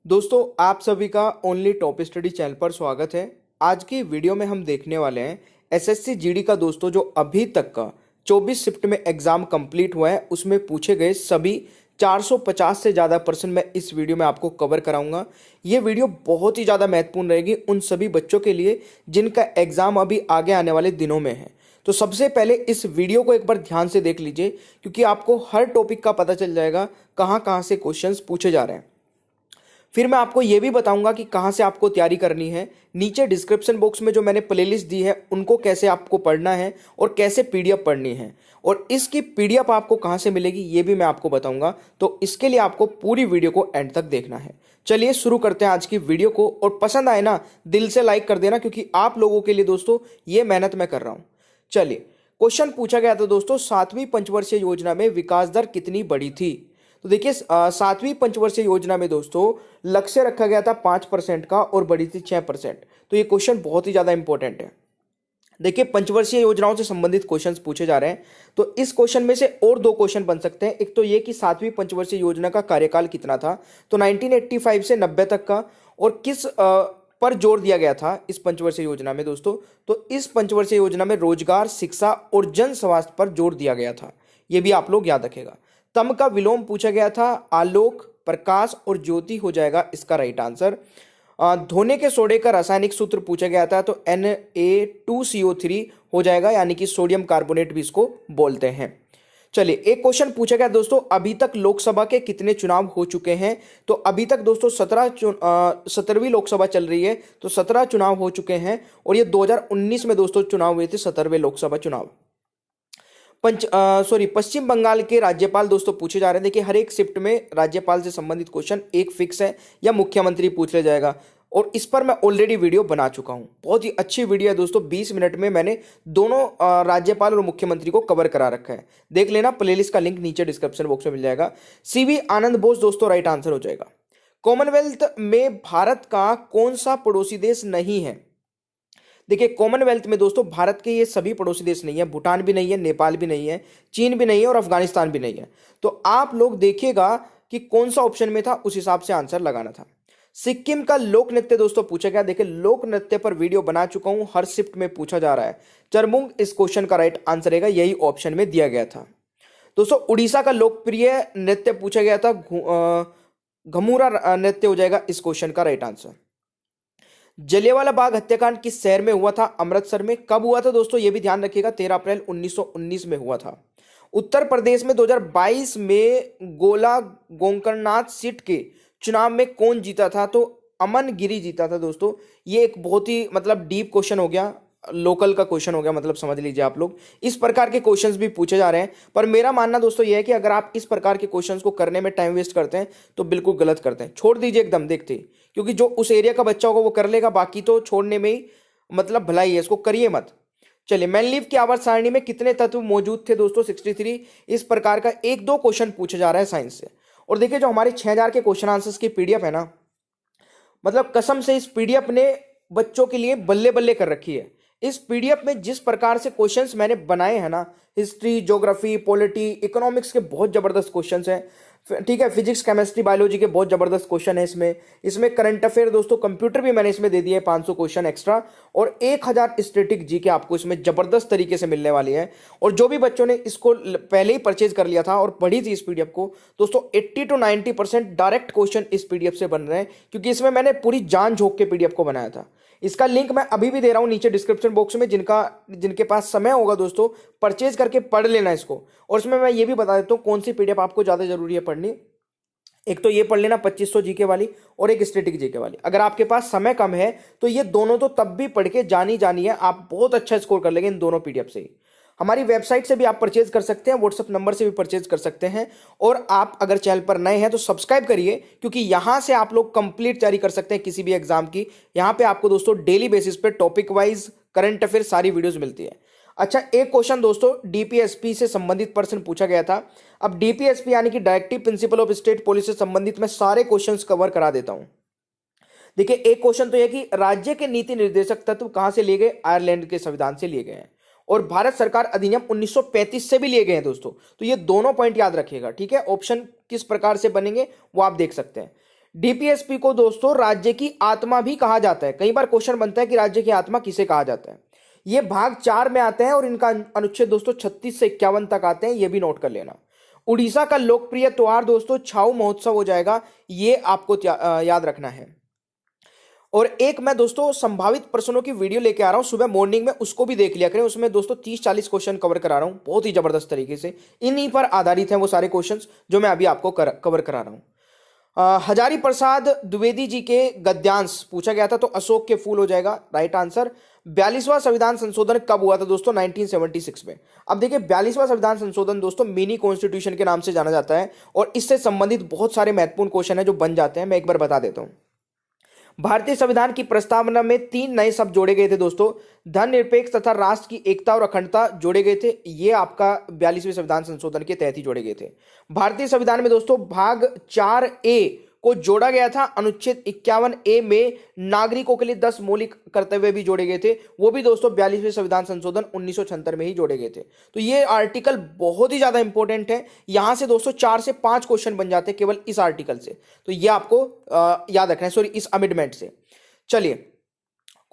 दोस्तों आप सभी का ओनली टॉप स्टडी चैनल पर स्वागत है। आज की वीडियो में हम देखने वाले हैं एसएससी जीडी का दोस्तों जो अभी तक का 24 शिफ्ट में एग्जाम कंप्लीट हुआ है उसमें पूछे गए सभी 450 से ज़्यादा प्रश्न मैं इस वीडियो में आपको कवर कराऊंगा। ये वीडियो बहुत ही ज़्यादा महत्वपूर्ण रहेगी उन सभी बच्चों के लिए जिनका एग्जाम अभी आगे आने वाले दिनों में है। तो सबसे पहले इस वीडियो को एक बार ध्यान से देख लीजिए क्योंकि आपको हर टॉपिक का पता चल जाएगा कहाँ कहाँ से क्वेश्चंस पूछे जा रहे हैं। फिर मैं आपको ये भी बताऊंगा कि कहाँ से आपको तैयारी करनी है। नीचे डिस्क्रिप्शन बॉक्स में जो मैंने प्लेलिस्ट दी है उनको कैसे आपको पढ़ना है और कैसे पीडीएफ पढ़नी है और इसकी पीडीएफ आपको कहाँ से मिलेगी ये भी मैं आपको बताऊंगा। तो इसके लिए आपको पूरी वीडियो को एंड तक देखना है। चलिए शुरू करते हैं आज की वीडियो को और पसंद आए ना दिल से लाइक कर देना क्योंकि आप लोगों के लिए दोस्तों ये मेहनत मैं कर रहा हूँ। चलिए क्वेश्चन पूछा गया था दोस्तों, 7वीं पंचवर्षीय योजना में विकास दर कितनी बढ़ी थी। तो देखिए 7वीं पंचवर्षीय योजना में दोस्तों लक्ष्य रखा गया था 5% का और बढ़ी थी 6%। तो ये क्वेश्चन बहुत ही ज़्यादा इंपॉर्टेंट है। देखिए पंचवर्षीय योजनाओं से संबंधित क्वेश्चंस पूछे जा रहे हैं तो इस क्वेश्चन में से और दो क्वेश्चन बन सकते हैं। एक तो ये कि 7वीं पंचवर्षीय योजना का कार्यकाल कितना था, तो 1985 से 90 तक का, और किस पर जोर दिया गया था इस पंचवर्षीय योजना में दोस्तों। तो इस पंचवर्षीय योजना में रोजगार, शिक्षा और जन स्वास्थ्य पर जोर दिया गया था। ये भी आप लोग याद रखेगा। तम का विलोम पूछा गया था, आलोक, प्रकाश और ज्योति हो जाएगा इसका राइट आंसर। धोने के सोडे का रासायनिक सूत्र पूछा गया था तो Na2CO3 हो जाएगा, यानी कि सोडियम कार्बोनेट भी इसको बोलते हैं। चलिए एक क्वेश्चन पूछा गया दोस्तों, अभी तक लोकसभा के कितने चुनाव हो चुके हैं। तो अभी तक दोस्तों 17वीं लोकसभा चल रही है तो 17 चुनाव हो चुके हैं और ये 2019 में दोस्तों चुनाव हुए थे, 17वें लोकसभा चुनाव। पश्चिम बंगाल के राज्यपाल दोस्तों पूछे जा रहे हैं। देखिए हर एक शिफ्ट में राज्यपाल से संबंधित क्वेश्चन एक फिक्स है या मुख्यमंत्री पूछ लिया जाएगा और इस पर मैं ऑलरेडी वीडियो बना चुका हूं। बहुत ही अच्छी वीडियो है दोस्तों, 20 मिनट में मैंने दोनों राज्यपाल और मुख्यमंत्री को कवर करा रखा है। देख लेना, प्लेलिस्ट का लिंक नीचे डिस्क्रिप्शन बॉक्स में मिल जाएगा। सीवी आनंद बोस दोस्तों राइट आंसर हो जाएगा। कॉमनवेल्थ में भारत का कौन सा पड़ोसी देश नहीं है। देखिए कॉमनवेल्थ में दोस्तों भारत के ये सभी पड़ोसी देश नहीं है, भूटान भी नहीं है, नेपाल भी नहीं है, चीन भी नहीं है और अफगानिस्तान भी नहीं है। तो आप लोग देखिएगा कि कौन सा ऑप्शन में था, उस हिसाब से आंसर लगाना था। सिक्किम का लोक नृत्य दोस्तों पूछा गया। देखिए लोक नृत्य पर वीडियो बना चुका हूं, हर शिफ्ट में पूछा जा रहा है। चरमुंग इस क्वेश्चन का राइट आंसर रहेगा, यही ऑप्शन में दिया गया था। दोस्तों उड़ीसा का लोकप्रिय नृत्य पूछा गया था, घमूरा नृत्य हो जाएगा इस क्वेश्चन का राइट आंसर। जलियांवाला बाग हत्याकांड किस शहर में हुआ था। अमृतसर में। कब हुआ था दोस्तों ये भी ध्यान रखिएगा, 13 अप्रैल 1919 में हुआ था। उत्तर प्रदेश में 2022 में गोला गोकर्णनाथ सीट के चुनाव में कौन जीता था, तो अमन गिरी जीता था दोस्तों। ये एक बहुत ही मतलब डीप क्वेश्चन हो गया, लोकल का क्वेश्चन हो गया, मतलब समझ लीजिए आप लोग। इस प्रकार के क्वेश्चंस भी पूछे जा रहे हैं पर मेरा मानना दोस्तों यह है कि अगर आप इस प्रकार के क्वेश्चंस को करने में टाइम वेस्ट करते हैं तो बिल्कुल गलत करते हैं। छोड़ दीजिए एकदम देखते ही, क्योंकि जो उस एरिया का बच्चा होगा वो कर लेगा, बाकी तो छोड़ने में ही मतलब भलाई है, इसको करिए मत। चलिए मेनलीव की आवर्त सारणी में कितने तत्व मौजूद थे दोस्तों, 63। इस प्रकार का एक दो क्वेश्चन पूछा जा रहा है साइंस से। और देखिए जो हमारे 6000 के क्वेश्चन आंसर्स की पीडीएफ है ना, मतलब कसम से इस पीडीएफ ने बच्चों के लिए बल्ले बल्ले कर रखी है। इस पीडीएफ में जिस प्रकार से क्वेश्चंस मैंने बनाए हैं ना, हिस्ट्री, ज्योग्राफी, पॉलिटी, इकोनॉमिक्स के बहुत जबरदस्त क्वेश्चंस हैं, ठीक है, फिजिक्स, केमिस्ट्री, बायोलॉजी के बहुत जबरदस्त क्वेश्चन है इसमें करंट अफेयर दोस्तों, कंप्यूटर भी मैंने इसमें दे दिए 500 क्वेश्चन एक्स्ट्रा और 1000 स्टैटिक जी के आपको इसमें जबरदस्त तरीके से मिलने वाली है। और जो भी बच्चों ने इसको पहले ही परचेज कर लिया था और पढ़ी थी इस पीडीएफ को दोस्तों, 80 to 90% डायरेक्ट क्वेश्चन इस पीडीएफ से बन रहे हैं क्योंकि इसमें मैंने पूरी जान झोंक के पीडीएफ को बनाया था। इसका लिंक मैं अभी भी दे रहा हूं नीचे डिस्क्रिप्शन बॉक्स में, जिनके पास समय होगा दोस्तों परचेज करके पढ़ लेना इसको। और इसमें मैं ये भी बता देता हूं कौन सी पीडीएफ आपको ज्यादा जरूरी है पढ़नी। एक तो ये पढ़ लेना 2500 जीके वाली और एक स्टैटिक जीके वाली। अगर आपके पास समय कम है तो ये दोनों तो तब भी पढ़ के जानी है, आप बहुत अच्छा स्कोर कर लेंगे इन दोनों पीडीएफ से ही। हमारी वेबसाइट से भी आप परचेज कर सकते हैं, व्हाट्सएप नंबर से भी परचेज कर सकते हैं। और आप अगर चैनल पर नए हैं तो सब्सक्राइब करिए क्योंकि यहां से आप लोग कंप्लीट तैयारी कर सकते हैं किसी भी एग्जाम की। यहां पे आपको दोस्तों डेली बेसिस पे टॉपिक वाइज करंट अफेयर सारी वीडियोस मिलती है। अच्छा एक क्वेश्चन दोस्तों डीपीएसपी से संबंधित प्रश्न पूछा गया था। अब डीपीएसपी यानी कि directive principle of state policy से संबंधित मैं सारे क्वेश्चंस कवर करा देता हूं। देखिए एक क्वेश्चन तो यह कि राज्य के नीति निर्देशक तत्व कहां से लिए गए, आयरलैंड के संविधान से लिए गए हैं और भारत सरकार अधिनियम 1935 से भी लिए गए हैं दोस्तों। तो ये दोनों पॉइंट याद रखिएगा, ठीक है। ऑप्शन किस प्रकार से बनेंगे वो आप देख सकते हैं। डीपीएसपी को दोस्तों राज्य की आत्मा भी कहा जाता है। कई बार क्वेश्चन बनता है कि राज्य की आत्मा किसे कहा जाता है। ये भाग 4 में आते हैं और इनका अनुच्छेद दोस्तों 36 से 51 तक आते हैं, ये भी नोट कर लेना। उड़ीसा का लोकप्रिय त्योहार दोस्तों छाऊ महोत्सव हो जाएगा, ये आपको याद रखना है। और एक मैं दोस्तों संभावित प्रश्नों की वीडियो लेके आ रहा हूं सुबह मॉर्निंग में, उसको भी देख लिया करें। उसमें दोस्तों 30-40 क्वेश्चन कवर करा रहा हूं बहुत ही जबरदस्त तरीके से। इन्हीं पर आधारित हैं वो सारे क्वेश्चंस जो मैं अभी आपको कवर करा रहा हूं। हजारी प्रसाद द्विवेदी जी के गद्यांश पूछा गया था, तो अशोक के फूल हो जाएगा राइट आंसर। 42वां संविधान संशोधन कब हुआ था दोस्तों? 1976 में। अब देखिए 42वां संविधान संशोधन दोस्तों मिनी कॉन्स्टिट्यूशन के नाम से जाना जाता है और इससे संबंधित बहुत सारे महत्वपूर्ण क्वेश्चन है जो बन जाते हैं, मैं एक बार बता देता हूं। भारतीय संविधान की प्रस्तावना में 3 नए शब्द जोड़े गए थे दोस्तों, धर्मनिरपेक्ष तथा राष्ट्र की एकता और अखंडता जोड़े गए थे। ये आपका 42वें संविधान संशोधन के तहत ही जोड़े गए थे। भारतीय संविधान में दोस्तों भाग 4A को जोड़ा गया था। अनुच्छेद 51A में नागरिकों के लिए 10 मौलिक कर्तव्य भी जोड़े गए थे, वो भी दोस्तों 42वें संविधान संशोधन 1976 में ही जोड़े गए थे। तो ये आर्टिकल बहुत ही ज्यादा इंपॉर्टेंट है। यहां से दोस्तों 4 से 5 क्वेश्चन बन जाते हैं केवल इस आर्टिकल से, तो ये आपको याद रखना है, सॉरी इस अमेंडमेंट से। चलिए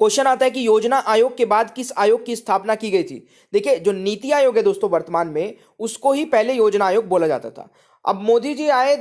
क्वेश्चन आता है कि योजना आयोग के बाद किस आयोग की स्थापना की गई थी? देखिए जो नीति आयोग है दोस्तों वर्तमान में, उसको ही पहले योजना आयोग बोला जाता था। अब मोदी जी आए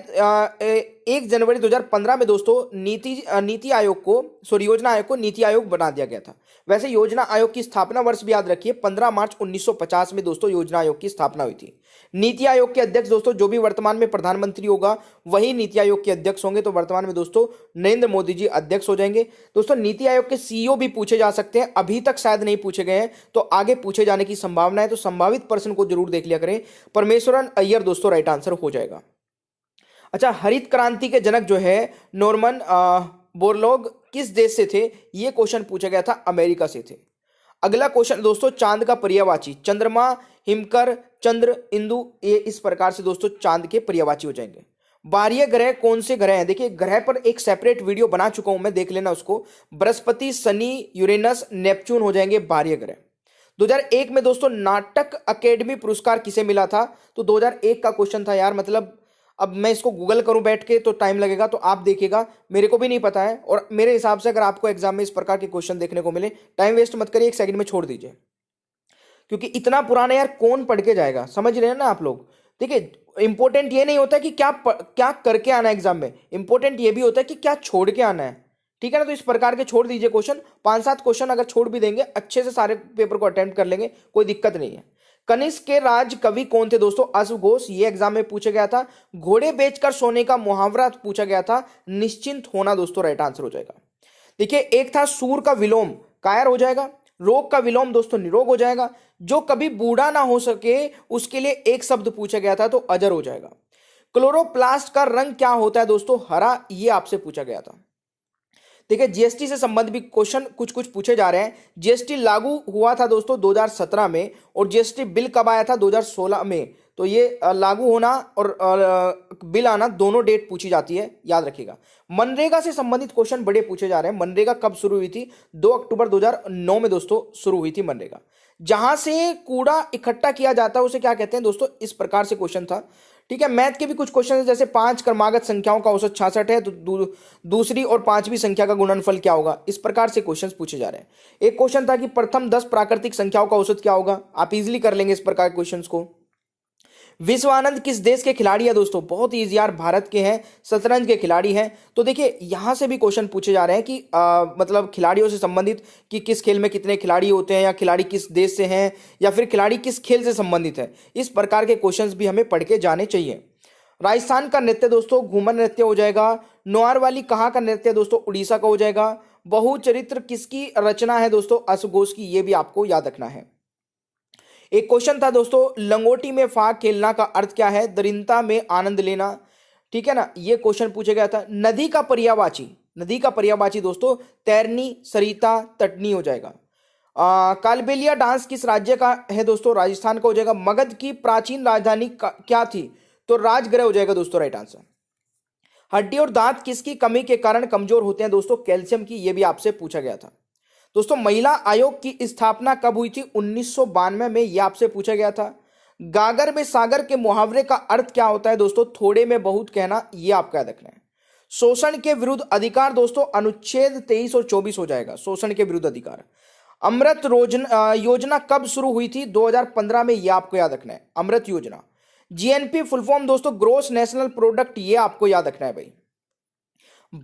1 जनवरी 2015 में दोस्तों नीति आयोग को, सॉरी योजना आयोग को नीति आयोग बना दिया गया था। वैसे योजना आयोग की स्थापना वर्ष भी याद रखिए, 15 मार्च 1950 में दोस्तों योजना आयोग की स्थापना हुई थी। नीति आयोग के अध्यक्ष दोस्तों जो भी वर्तमान में प्रधानमंत्री होगा वही नीति आयोग के अध्यक्ष होंगे, तो वर्तमान में दोस्तों नरेंद्र मोदी जी अध्यक्ष हो जाएंगे। दोस्तों नीति आयोग के सीईओ भी पूछे जा सकते हैं, अभी तक शायद नहीं पूछे गए हैं, तो आगे पूछे जाने की संभावना है, तो संभावित प्रश्न को जरूर देख लिया करें। परमेश्वरन अय्यर दोस्तों राइट आंसर हो जाएगा। अच्छा, हरित क्रांति के जनक जो है नॉर्मन बोरलॉग किस देश से थे? ये क्वेश्चन पूछा गया था अमेरिका से थे। अगला क्वेश्चन दोस्तों चांद का पर्यायवाची, चंद्रमा, हिमकर, चंद्र, इंदु, ये इस प्रकार से दोस्तों चांद के पर्यायवाची हो जाएंगे। बाह्य ग्रह कौन से ग्रह हैं? देखिए ग्रह पर एक सेपरेट वीडियो बना चुका हूं मैं, देख लेना उसको। बृहस्पति, शनि, यूरेनस, नेपच्यून हो जाएंगे बाह्य ग्रह। 2001 में दोस्तों नाटक अकेडमी पुरस्कार किसे मिला था? तो 2001 का क्वेश्चन था यार, मतलब अब मैं इसको गूगल करूं बैठ के तो टाइम लगेगा, तो आप देखिएगा, मेरे को भी नहीं पता है। और मेरे हिसाब से अगर आपको एग्जाम में इस प्रकार के क्वेश्चन देखने को मिले, टाइम वेस्ट मत करिए, 1 सेकंड में छोड़ दीजिए, क्योंकि इतना पुराना यार कौन पढ़ के जाएगा, समझ रहे हैं ना आप लोग। देखिए इंपॉर्टेंट ये नहीं होता कि क्या करके आना है एग्जाम में, इंपॉर्टेंट ये भी होता है कि क्या छोड़ के आना है, ठीक है ना। तो इस प्रकार के छोड़ दीजिए क्वेश्चन, 5-7 क्वेश्चन अगर छोड़ भी देंगे अच्छे से सारे पेपर को अटेम्प्ट कर लेंगे, कोई दिक्कत नहीं है। कनिष्क के राज कवि कौन थे दोस्तों? अश्वघोष, ये एग्जाम में पूछा गया था। घोड़े बेचकर सोने का मुहावरा पूछा गया था, निश्चिंत होना दोस्तों राइट आंसर हो जाएगा। देखिए एक था सूर का विलोम, कायर हो जाएगा। रोग का विलोम दोस्तों निरोग हो जाएगा। जो कभी बूढ़ा ना हो सके उसके लिए एक शब्द पूछा गया था, तो अजर हो जाएगा। क्लोरोप्लास्ट का रंग क्या होता है दोस्तों? हरा, ये आपसे पूछा गया था। देखिए जीएसटी से संबंधित भी क्वेश्चन कुछ कुछ पूछे जा रहे हैं। जीएसटी लागू हुआ था दोस्तों 2017 में, और जीएसटी बिल कब आया था? 2016 में। तो ये लागू होना और बिल आना दोनों डेट पूछी जाती है, याद रखिएगा। मनरेगा से संबंधित क्वेश्चन बड़े पूछे जा रहे हैं। मनरेगा कब शुरू हुई थी? 2 अक्टूबर 2009 में दोस्तों शुरू हुई थी मनरेगा। जहां से कूड़ा इकट्ठा किया जाता है उसे क्या कहते हैं दोस्तों? इस प्रकार से क्वेश्चन था, ठीक है। मैथ के भी कुछ क्वेश्चन है, जैसे 5 क्रमागत संख्याओं का औसत 66 है, तो दूसरी और 5वीं संख्या का गुणनफल क्या होगा? इस प्रकार से क्वेश्चंस पूछे जा रहे हैं। एक क्वेश्चन था कि प्रथम 10 प्राकृतिक संख्याओं का औसत क्या होगा? आप इजीली कर लेंगे इस प्रकार के क्वेश्चंस को। विश्व आनंद किस देश के खिलाड़ी है दोस्तों? बहुत ही इजी यार, भारत के हैं, शतरंज के खिलाड़ी हैं। तो देखिए यहां से भी क्वेश्चन पूछे जा रहे हैं कि मतलब खिलाड़ियों से संबंधित कि किस खेल में कितने खिलाड़ी होते हैं, या खिलाड़ी किस देश से हैं, या फिर खिलाड़ी किस खेल से संबंधित है। इस प्रकार के क्वेश्चंस भी हमें पढ़ के जाने चाहिए। राजस्थान का नृत्य दोस्तों घूमर नृत्य हो जाएगा। नौआर वाली कहाँ का नृत्य दोस्तों? उड़ीसा का हो जाएगा। बहुचरित्र किसकी रचना है दोस्तों? अश्वघोष की, ये भी आपको याद रखना है। एक क्वेश्चन था दोस्तों लंगोटी में फाग खेलना का अर्थ क्या है? दरिद्रता में आनंद लेना, ठीक है ना, ये क्वेश्चन पूछा गया था। नदी का पर्यायवाची दोस्तों तैरनी, सरिता, तटनी हो जाएगा। कालबेलिया डांस किस राज्य का है दोस्तों? राजस्थान का हो जाएगा। मगध की प्राचीन राजधानी क्या थी? तो राजगृह हो जाएगा दोस्तों राइट आंसर। हड्डी और दांत किसकी कमी के कारण कमजोर होते हैं दोस्तों? कैल्शियम की, ये भी आपसे पूछा गया था। दोस्तों महिला आयोग की स्थापना कब हुई थी? 1992 में, यह आपसे पूछा गया था। गागर में सागर के मुहावरे का अर्थ क्या होता है दोस्तों? थोड़े में बहुत कहना, यह आपका याद रखना है। शोषण के विरुद्ध अधिकार दोस्तों अनुच्छेद 23 और 24 हो जाएगा, शोषण के विरुद्ध अधिकार। अमृत योजना कब शुरू हुई थी? 2015 में, ये आपको याद रखना है, अमृत योजना। जीएनपी फुल फॉर्म दोस्तों ग्रोस नेशनल प्रोडक्ट, ये आपको याद रखना है भाई।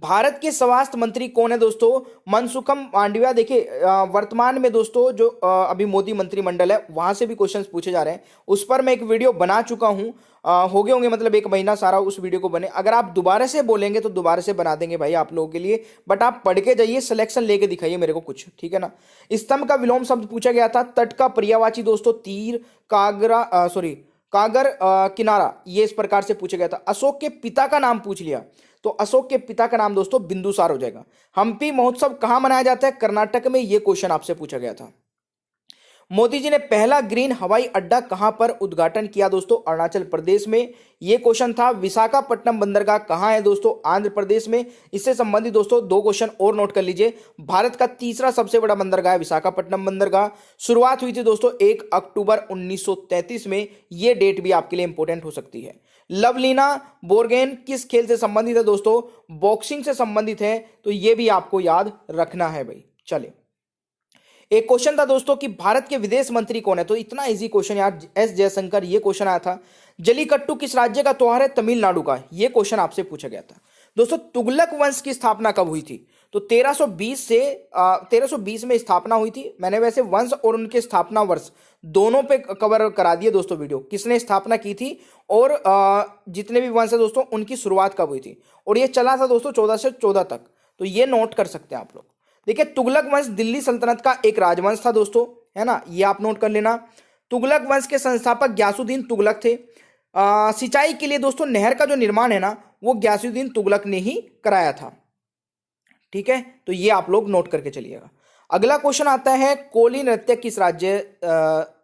भारत के स्वास्थ्य मंत्री कौन है दोस्तों? मनसुखम मांडविया। देखिए वर्तमान में दोस्तों जो अभी मोदी मंत्रिमंडल है वहां से भी क्वेश्चंस पूछे जा रहे हैं, उस पर मैं एक वीडियो बना चुका हूं, हो गए होंगे मतलब 1 महीना सारा उस वीडियो को बने। अगर आप दोबारा से बोलेंगे तो दोबारा से बना देंगे भाई आप लोगों के लिए, बट आप पढ़ के जाइए, सिलेक्शन लेके दिखाइए मेरे को कुछ, ठीक है ना। स्तंभ का विलोम शब्द पूछा गया था। तट का पर्यायवाची दोस्तों तीर, कागर, किनारा, ये इस प्रकार से पूछा गया था। अशोक के पिता का नाम पूछ लिया, तो अशोक के पिता का नाम दोस्तों बिंदुसार हो जाएगा। हम्पी महोत्सव कहां मनाया जाता है? कर्नाटक में, यह क्वेश्चन आपसे पूछा गया था। मोदी जी ने पहला ग्रीन हवाई अड्डा कहां पर उद्घाटन किया दोस्तों? अरुणाचल प्रदेश में, यह क्वेश्चन था। विशाखापट्टनम बंदरगाह कहां है दोस्तों? आंध्र प्रदेश में। इससे संबंधित दोस्तों 2 क्वेश्चन और नोट कर लीजिए। भारत का तीसरा सबसे बड़ा बंदरगाह है विशाखापट्टनम बंदरगाह। शुरुआत हुई थी दोस्तों 1 अक्टूबर 1933 में, यह डेट भी आपके लिए इंपॉर्टेंट हो सकती है। लवलीना बोरगोहेन किस खेल से संबंधित है दोस्तों? बॉक्सिंग से संबंधित है, तो यह भी आपको याद रखना है भाई। चलिए, एक क्वेश्चन था दोस्तों कि भारत के विदेश मंत्री कौन है? तो इतना इजी क्वेश्चन यार, एस जयशंकर, ये क्वेश्चन आया था। जलीकट्टू किस राज्य का त्योहार है? तमिलनाडु का, ये क्वेश्चन आपसे पूछा गया था। दोस्तों तुगलक वंश की स्थापना कब हुई थी? तो 1320 में स्थापना हुई थी। मैंने वैसे वंश और उनके स्थापना वर्ष दोनों पे कवर करा दिए दोस्तों वीडियो, किसने स्थापना की थी और जितने भी वंश है दोस्तों उनकी शुरुआत कब हुई थी, और ये चला था दोस्तों 14 से 14 तक, तो ये नोट कर सकते हैं आप लोग। देखिए तुगलक वंश दिल्ली सल्तनत का एक राजवंश था दोस्तों, है ना, ये आप नोट कर लेना। तुगलक वंश के संस्थापक ग्यासुद्दीन तुगलक थे। सिंचाई के लिए दोस्तों नहर का जो निर्माण है ना, वो ग्यासुद्दीन तुगलक ने ही कराया था, ठीक है, तो ये आप लोग नोट करके चलिएगा। अगला क्वेश्चन आता है, कोली नृत्य किस राज्य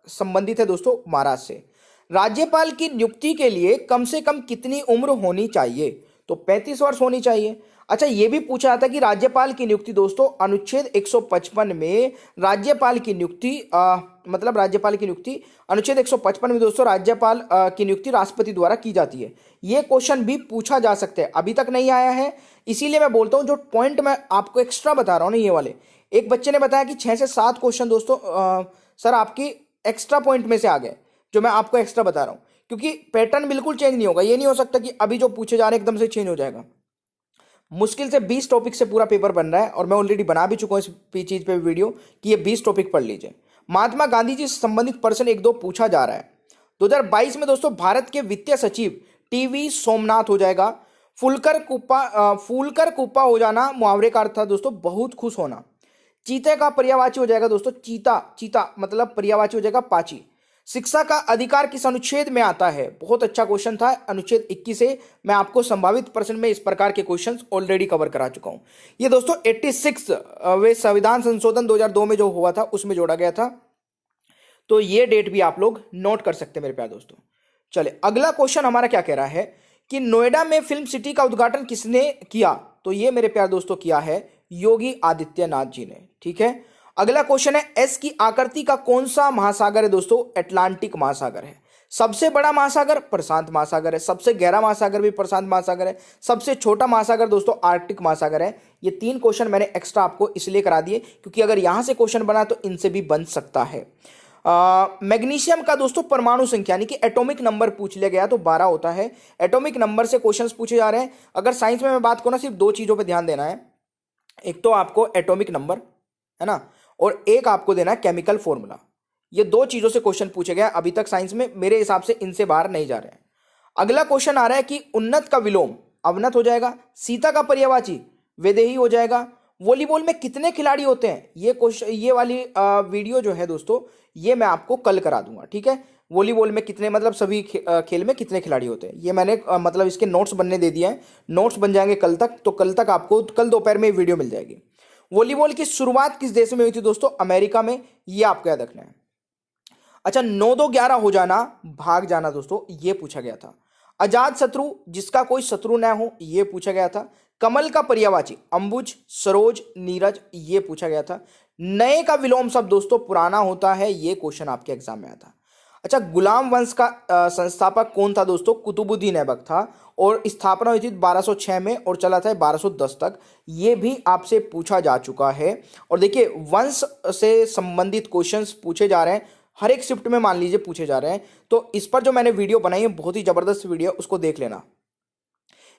संबंधित है दोस्तों? महाराष्ट्र से। राज्यपाल की नियुक्ति के लिए कम से कम कितनी उम्र होनी चाहिए? तो 35 वर्ष होनी चाहिए। अच्छा, यह भी पूछा जाता है कि राज्यपाल की नियुक्ति दोस्तों अनुच्छेद 155 में राज्यपाल की नियुक्ति मतलब राज्यपाल की नियुक्ति अनुच्छेद 155 में दोस्तों राज्यपाल की नियुक्ति राष्ट्रपति द्वारा की जाती है। यह क्वेश्चन भी पूछा जा सकता है, अभी तक नहीं आया है, इसीलिए मैं बोलता हूं जो पॉइंट मैं आपको एक्स्ट्रा बता रहा हूं ना, ये वाले। एक बच्चे ने बताया कि 6 से 7 क्वेश्चन दोस्तों सर आपकी एक्स्ट्रा पॉइंट में से आ गए, जो मैं आपको एक्स्ट्रा बता रहा हूं, क्योंकि पैटर्न बिल्कुल चेंज नहीं होगा। ये नहीं हो सकता कि अभी जो पूछे जा रहे हैं एकदम से चेंज हो जाएगा। मुश्किल से 20 टॉपिक से पूरा पेपर बन रहा है, और मैं ऑलरेडी बना भी चुका हूं इस चीज पे वीडियो कि ये 20 टॉपिक पढ़ लीजिए। महात्मा गांधी जी से संबंधित प्रश्न 1-2 पूछा जा रहा है। 2022 में दोस्तों भारत के वित्तीय सचिव टीवी सोमनाथ हो जाएगा। फूलकर कुप्पा हो जाना मुहावरे का अर्थ था दोस्तों बहुत खुश होना। चीते का पर्यायवाची हो जाएगा दोस्तों चीता मतलब पर्यायवाची हो जाएगा पाची। शिक्षा का अधिकार किस अनुच्छेद में आता है? बहुत अच्छा क्वेश्चन था, अनुच्छेद 21 से। मैं आपको संभावित प्रश्न में इस प्रकार के क्वेश्चंस ऑलरेडी कवर करा चुका हूं। ये दोस्तों 86 वे संविधान संशोधन 2002 में जो हुआ था उसमें जोड़ा गया था, तो ये डेट भी आप लोग नोट कर सकते हैं मेरे प्यारे दोस्तों। चले, अगला क्वेश्चन हमारा क्या कह रहा है कि नोएडा में फिल्म सिटी का उद्घाटन किसने किया? तो ये मेरे प्यारे दोस्तों किया है योगी आदित्यनाथ जी ने, ठीक है। अगला क्वेश्चन है, एस की आकृति का कौन सा महासागर है दोस्तों? अटलांटिक महासागर है। सबसे बड़ा महासागर प्रशांत महासागर है, सबसे गहरा महासागर भी प्रशांत महासागर है, सबसे छोटा महासागर दोस्तों आर्कटिक महासागर है। ये 3 क्वेश्चन मैंने एक्स्ट्रा आपको इसलिए करा दिए क्योंकि अगर यहां से क्वेश्चन बना तो इनसे भी बन सकता है। मैग्नीशियम का दोस्तों परमाणु संख्या यानी कि एटॉमिक नंबर पूछ लिया गया तो 12 होता है। एटॉमिक नंबर से क्वेश्चंस पूछे जा रहे हैं। अगर साइंस में मैं बात करूं ना, सिर्फ 2 चीजों पे ध्यान देना है। एक तो आपको एटॉमिक नंबर, है ना, और एक आपको देना है केमिकल फॉर्मूला। ये 2 चीजों से क्वेश्चन पूछे गए अभी तक साइंस में, मेरे हिसाब से इनसे बाहर नहीं जा रहे हैं। अगला क्वेश्चन आ रहा है कि उन्नत का विलोम अवनत हो जाएगा, सीता का पर्यायवाची वैदेही हो जाएगा। वॉलीबॉल में कितने खिलाड़ी होते हैं? ये क्वेश्चन, ये वाली वीडियो जो है दोस्तों ये मैं आपको कल करा दूंगा, ठीक है। वॉलीबॉल में कितने मतलब सभी खेल में कितने खिलाड़ी होते हैं, ये मैंने मतलब इसके नोट्स बनने दे दिए हैं। नोट्स बन जाएंगे कल तक, तो कल तक आपको कल दोपहर में वीडियो मिल जाएगी। वॉलीबॉल की शुरुआत किस देश में हुई थी दोस्तों? अमेरिका में, ये आपको याद रखना है। अच्छा, 9-2-11 हो जाना, भाग जाना दोस्तों, ये पूछा गया था। अजात शत्रु जिसका कोई शत्रु न हो, ये पूछा गया था। कमल का पर्यायवाची अंबुज, सरोज, नीरज, ये पूछा गया था। नए का विलोम शब्द दोस्तों पुराना होता है, ये क्वेश्चन आपके एग्जाम में आया था। अच्छा, गुलाम वंश का संस्थापक कौन था दोस्तों? कुतुबुद्दीन ऐबक था, और स्थापना हुई थी 1206 में और चला था 1210 तक। ये भी आपसे पूछा जा चुका है। और देखिए, वंश से संबंधित क्वेश्चंस पूछे जा रहे हैं हर एक शिफ्ट में, मान लीजिए पूछे जा रहे हैं। तो इस पर जो मैंने वीडियो बनाई है, बहुत ही जबरदस्त वीडियो, उसको देख लेना।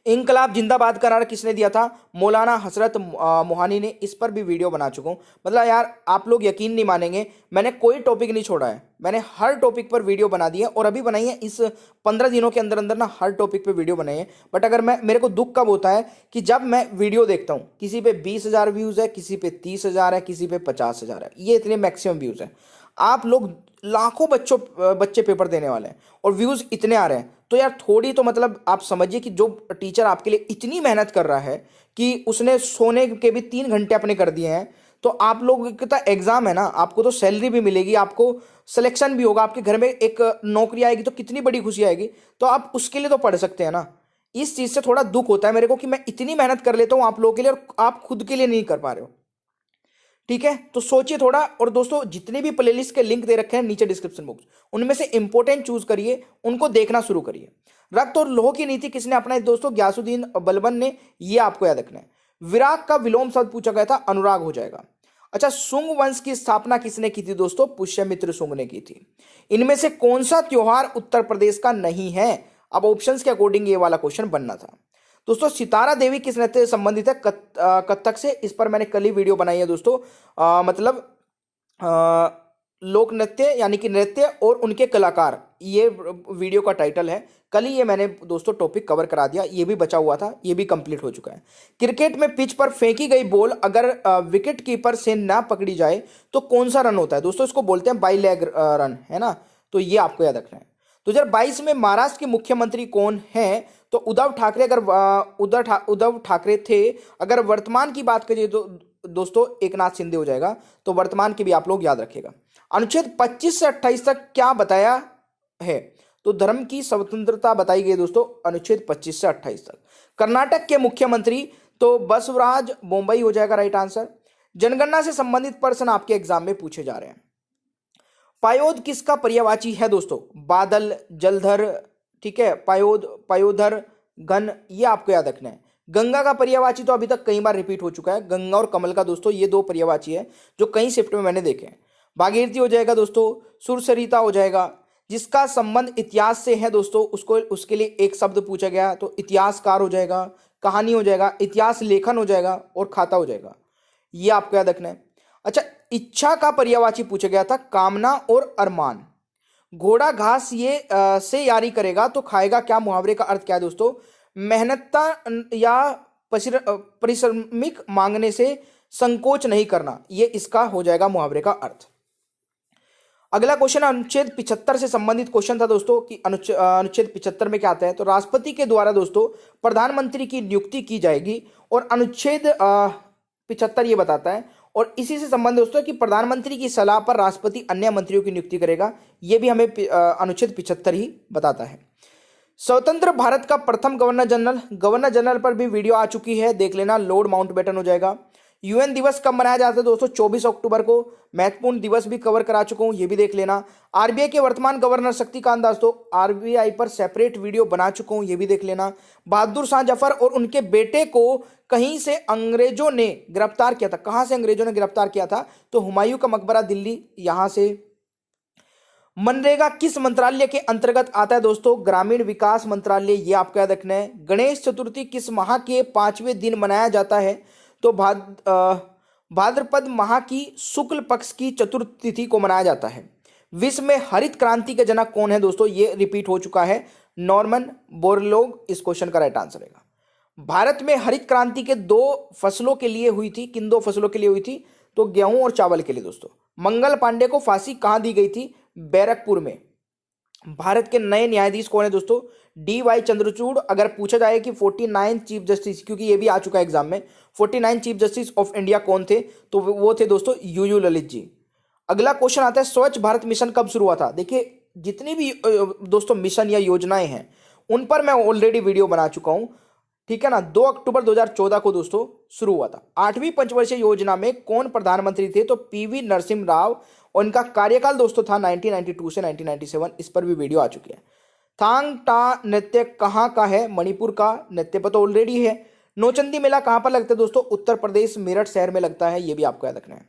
इनकलाब जिंदाबाद करार किसने दिया था? मौलाना हसरत मोहानी ने। इस पर भी वीडियो बना चुका हूं। मतलब यार, आप लोग यकीन नहीं मानेंगे, मैंने कोई टॉपिक नहीं छोड़ा है, मैंने हर टॉपिक पर वीडियो बना दी है, और अभी बनाई है इस 15 दिनों के अंदर अंदर ना, हर टॉपिक पे वीडियो बनाई है। बट अगर मेरे को दुख कब होता है कि जब मैं वीडियो देखता हूं, किसी पे 20,000 व्यूज है, किसी पे 30,000 है, किसी पे 50,000 है, ये इतने मैक्सिमम व्यूज है। आप लोग लाखों बच्चे पेपर देने वाले हैं और व्यूज इतने आ रहे हैं, तो यार थोड़ी तो मतलब आप समझिए कि जो टीचर आपके लिए इतनी मेहनत कर रहा है कि उसने सोने के भी 3 घंटे अपने कर दिए हैं, तो आप लोग का एग्जाम है ना, आपको तो सैलरी भी मिलेगी, आपको सिलेक्शन भी होगा, आपके घर में एक नौकरी आएगी, तो कितनी बड़ी खुशी आएगी। तो आप उसके लिए तो पढ़ सकते हैं ना। इस चीज से थोड़ा दुख होता है मेरे को कि मैं इतनी मेहनत कर लेता हूं आप लोगों के लिए, और आप खुद के लिए नहीं कर पा रहे हो। ठीक है, तो सोचिए थोड़ा। और दोस्तों, जितने भी प्लेलिस्ट के लिंक दे रखे हैं नीचे डिस्क्रिप्शन बॉक्स, उनमें से इंपॉर्टेंट चूज करिए, उनको देखना शुरू करिए। रक्त और लोह की नीति किसने अपनाई दोस्तों? ग्यासुद्दीन बलबन ने। ये आपको याद रखना है। विराग का विलोम शब्द पूछा गया था, अनुराग हो जाएगा। अच्छा, शुंग वंश की स्थापना किसने की थी दोस्तों? पुष्यमित्र शुंग ने की थी। इनमें से कौन सा त्योहार उत्तर प्रदेश का नहीं है? अब ऑप्शंस के अकॉर्डिंग ये वाला क्वेश्चन बनना था दोस्तों। सितारा देवी किस नृत्य से संबंधित है? कथक से। इस पर मैंने कल ही वीडियो बनाई है दोस्तों। मतलब लोक नृत्य यानी कि नृत्य और उनके कलाकार, ये वीडियो का टाइटल है। कल ही ये मैंने दोस्तों टॉपिक कवर करा दिया, ये भी बचा हुआ था, ये भी कंप्लीट हो चुका है। क्रिकेट में पिच पर फेंकी गई बॉल अगर विकेट कीपर से ना पकड़ी जाए तो कौन सा रन होता है दोस्तों? इसको बोलते हैं बाई लेग रन, है ना। तो ये आपको याद रखना है। 2022 में महाराष्ट्र के मुख्यमंत्री कौन है? तो उद्धव ठाकरे। अगर उद्धव ठाकरे थे। अगर वर्तमान की बात करिए तो दोस्तों एकनाथ शिंदे हो जाएगा। तो वर्तमान की भी आप लोग याद रखिएगा। अनुच्छेद 25 से 28 तक क्या बताया है? तो धर्म की स्वतंत्रता बताई गई दोस्तों, अनुच्छेद 25 से 28 तक। कर्नाटक के मुख्यमंत्री, तो बसवराज बोम्बई हो जाएगा राइट आंसर। जनगणना से संबंधित प्रश्न आपके एग्जाम में पूछे जा रहे हैं। पायोद किसका पर्यायवाची है दोस्तों? बादल, जलधर, ठीक है, पायोद, पायोधर, घन, ये आपको याद रखना है। गंगा का पर्यायवाची तो अभी तक कई बार रिपीट हो चुका है। गंगा और कमल का दोस्तों ये दो पर्यायवाची है जो कई शिफ्ट में मैंने देखे हैं। भागीरथी हो जाएगा दोस्तों। सुरसरिता हो जाएगा। जिसका संबंध इतिहास से है दोस्तों, उसको उसके लिए एक शब्द पूछा गया, तो इतिहासकार हो जाएगा, कहानी हो जाएगा, इतिहास लेखन हो जाएगा, और खाता हो जाएगा। ये आपको याद रखना है। अच्छा, इच्छा का पर्यायवाची पूछा गया था, कामना और अरमान। घोड़ा घास से यारी करेगा तो खाएगा क्या? मुहावरे का अर्थ क्या है दोस्तों? मेहनता या परिश्रमिक मांगने से संकोच नहीं करना, ये इसका हो जाएगा मुहावरे का अर्थ। अगला क्वेश्चन अनुच्छेद 75 से संबंधित क्वेश्चन था दोस्तों कि अनुच्छेद 75 में क्या आता है? तो राष्ट्रपति के द्वारा दोस्तों प्रधानमंत्री की नियुक्ति की जाएगी, और अनुच्छेद 75 ये बताता है। और इसी से संबंध दोस्तों कि प्रधानमंत्री की सलाह पर राष्ट्रपति अन्य मंत्रियों की नियुक्ति करेगा, ये भी हमें अनुच्छेद 75 ही बताता है। स्वतंत्र भारत का प्रथम गवर्नर जनरल पर भी वीडियो आ चुकी है, देख लेना, लॉर्ड माउंटबेटन हो जाएगा। यूएन दिवस कब मनाया जाता है दोस्तों? 24 अक्टूबर को। महत्वपूर्ण दिवस भी कवर करा चुका हूं, ये भी देख लेना। आरबीआई के वर्तमान गवर्नर शक्तिकांत दास, तो आरबीआई पर सेपरेट वीडियो बना चुका हूं, ये भी देख लेना। बहादुर शाह जफर और उनके बेटे को कहीं से अंग्रेजों ने गिरफ्तार किया था। कहां से अंग्रेजों ने गिरफ्तार किया था? तो हुमायूं का मकबरा दिल्ली, यहां से। मनरेगा किस मंत्रालय के अंतर्गत आता है दोस्तों? ग्रामीण विकास मंत्रालय, ये आपको याद रखना है। गणेश चतुर्थी किस माह के 5वें दिन मनाया जाता है? तो भाद्रपद माह की शुक्ल पक्ष की चतुर्थ तिथि को मनाया जाता है। विश्व में हरित क्रांति के जनक कौन है दोस्तों? ये रिपीट हो चुका है, नॉर्मन बोरलॉग इस क्वेश्चन का राइट आंसर है। भारत में हरित क्रांति के 2 फसलों के लिए हुई थी। किन 2 फसलों के लिए हुई थी? तो गेहूं और चावल के लिए दोस्तों। मंगल पांडे को फांसी कहां दी गई थी? बैरकपुर में। भारत के नए न्यायाधीश कौन है दोस्तों? DY चंद्रचूड़। अगर पूछा जाए कि 49 चीफ जस्टिस, क्योंकि ये भी आ चुका है एग्जाम में, 49 चीफ जस्टिस ऑफ इंडिया कौन थे? तो वो थे दोस्तों UU ललित जी। अगला क्वेश्चन आता है, स्वच्छ भारत मिशन कब शुरू हुआ था? देखिए, जितनी भी दोस्तों मिशन या योजनाएं हैं उन पर मैं ऑलरेडी वीडियो बना चुका हूं। ठीक है ना, 2 अक्टूबर 2014 को दोस्तों शुरू हुआ था। 8वीं पंचवर्षीय योजना में कौन प्रधानमंत्री थे? तो पीवी नरसिम्हा राव, और इनका कार्यकाल दोस्तों था 1992 से 1997। इस पर भी वीडियो आ चुकी है। थांग टा नृत्य कहाँ का है? मणिपुर का नृत्य पर तो ऑलरेडी है। नौचंदी मेला कहाँ पर लगता है दोस्तों? उत्तर प्रदेश मेरठ शहर में लगता है, ये भी आपको याद रखना है।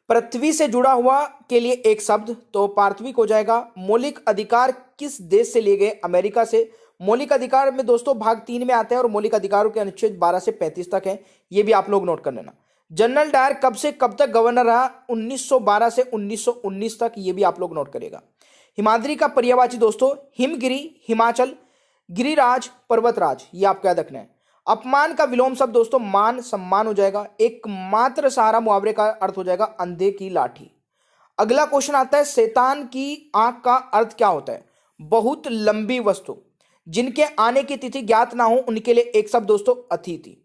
पृथ्वी से जुड़ा हुआ के लिए एक शब्द, तो पार्थिविक हो जाएगा। मौलिक अधिकार किस देश से लिए गए? अमेरिका से। मौलिक अधिकार में दोस्तों भाग 3 में आते हैं, और मौलिक अधिकारों के अनुच्छेद 12 से 35 तक है, ये भी आप लोग नोट कर लेना। जनरल डायर कब से कब तक गवर्नर रहा? 1912 से 1919 तक, ये भी आप लोग नोट करेगा। हिमाद्री का पर्यायवाची दोस्तों हिमगिरी, हिमाचल, गिरिराज, पर्वतराज, ये आपको याद रखना है। अपमान का विलोम शब्द दोस्तों मान, सम्मान हो जाएगा। एकमात्र सहारा मुहावरे का अर्थ हो जाएगा अंधे की लाठी। अगला क्वेश्चन आता है, शैतान की आंख का अर्थ क्या होता है? बहुत लंबी वस्तु। जिनके आने की तिथि ज्ञात ना हो उनके लिए एक शब्द दोस्तों अतिथि।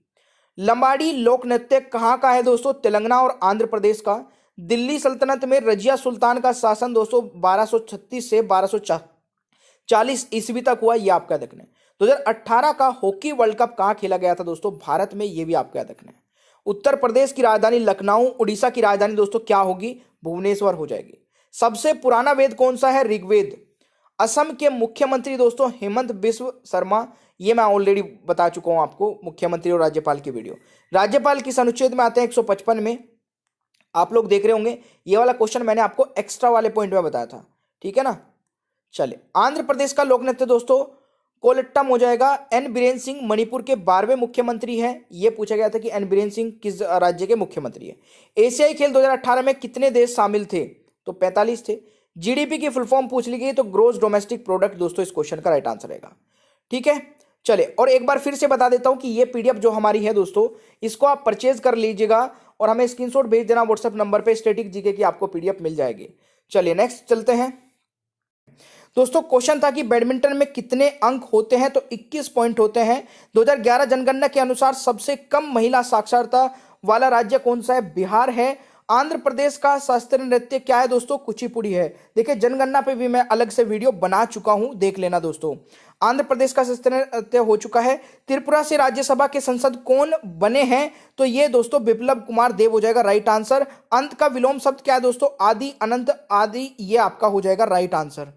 लंबाड़ी लोक नृत्य कहाँ का है दोस्तों? तेलंगाना और आंध्र प्रदेश का। दिल्ली सल्तनत में रजिया सुल्तान का शासन दोस्तों 1236 से 1240 ईस्वी तक हुआ, ये आपका देखना है। 2018 का हॉकी वर्ल्ड कप कहाँ खेला गया था दोस्तों? भारत में, ये भी आपको याद रखना है। उत्तर प्रदेश की राजधानी लखनऊ, उड़ीसा की राजधानी दोस्तों क्या होगी? भुवनेश्वर हो जाएगी। सबसे पुराना वेद कौन सा है? ऋग्वेद। असम के मुख्यमंत्री दोस्तों हेमंत बिस्व शर्मा, ये मैं ऑलरेडी बता चुका हूं आपको, मुख्यमंत्री और राज्यपाल की वीडियो। राज्यपाल किस अनुच्छेद में आते हैं? 155 में। आप लोग देख रहे होंगे, ये वाला क्वेश्चन मैंने आपको एक्स्ट्रा वाले पॉइंट में बताया था, ठीक है ना। चलिए, आंध्र प्रदेश का लोक नृत्य दोस्तों कोलट्टम हो जाएगा। एन बीरेन सिंह मणिपुर के 12वें मुख्यमंत्री हैं। यह पूछा गया था कि एन बीरेन सिंह किस राज्य के मुख्यमंत्री है। एशियाई खेल 2018 में कितने देश शामिल थे? तो 45 थे। जीडीपी की फुल फॉर्म पूछ ली गई, तो ग्रोस डोमेस्टिक प्रोडक्ट दोस्तों इस क्वेश्चन का राइट आंसर रहेगा, ठीक है। चले, और एक बार फिर से बता देता हूं कि ये पीडीएफ जो हमारी है दोस्तों, इसको आप परचेज कर लीजिएगा और हमें स्क्रीनशॉट भेज देना व्हाट्सएप नंबर पे। स्टैटिक जीके की आपको पीडीएफ मिल जाएगी। चलिए नेक्स्ट चलते हैं दोस्तों। क्वेश्चन था कि बैडमिंटन में कितने अंक होते हैं? तो 21 पॉइंट होते हैं। 2011 जनगणना के अनुसार सबसे कम महिला साक्षरता वाला राज्य कौन सा है? बिहार है। आंध्र प्रदेश का शास्त्रीय नृत्य क्या है दोस्तों? कुचिपुड़ी है। देखिए, जनगणना पे भी मैं अलग से वीडियो बना चुका हूं, देख लेना दोस्तों। आंध्र प्रदेश का शास्त्रीय नृत्य हो चुका है। त्रिपुरा से राज्यसभा के सांसद कौन बने हैं? तो ये दोस्तों बिप्लब कुमार देव हो जाएगा राइट आंसर। अंत का विलोम शब्द क्या है दोस्तों? आदि, अनंत, आदि, ये आपका हो जाएगा राइट आंसर।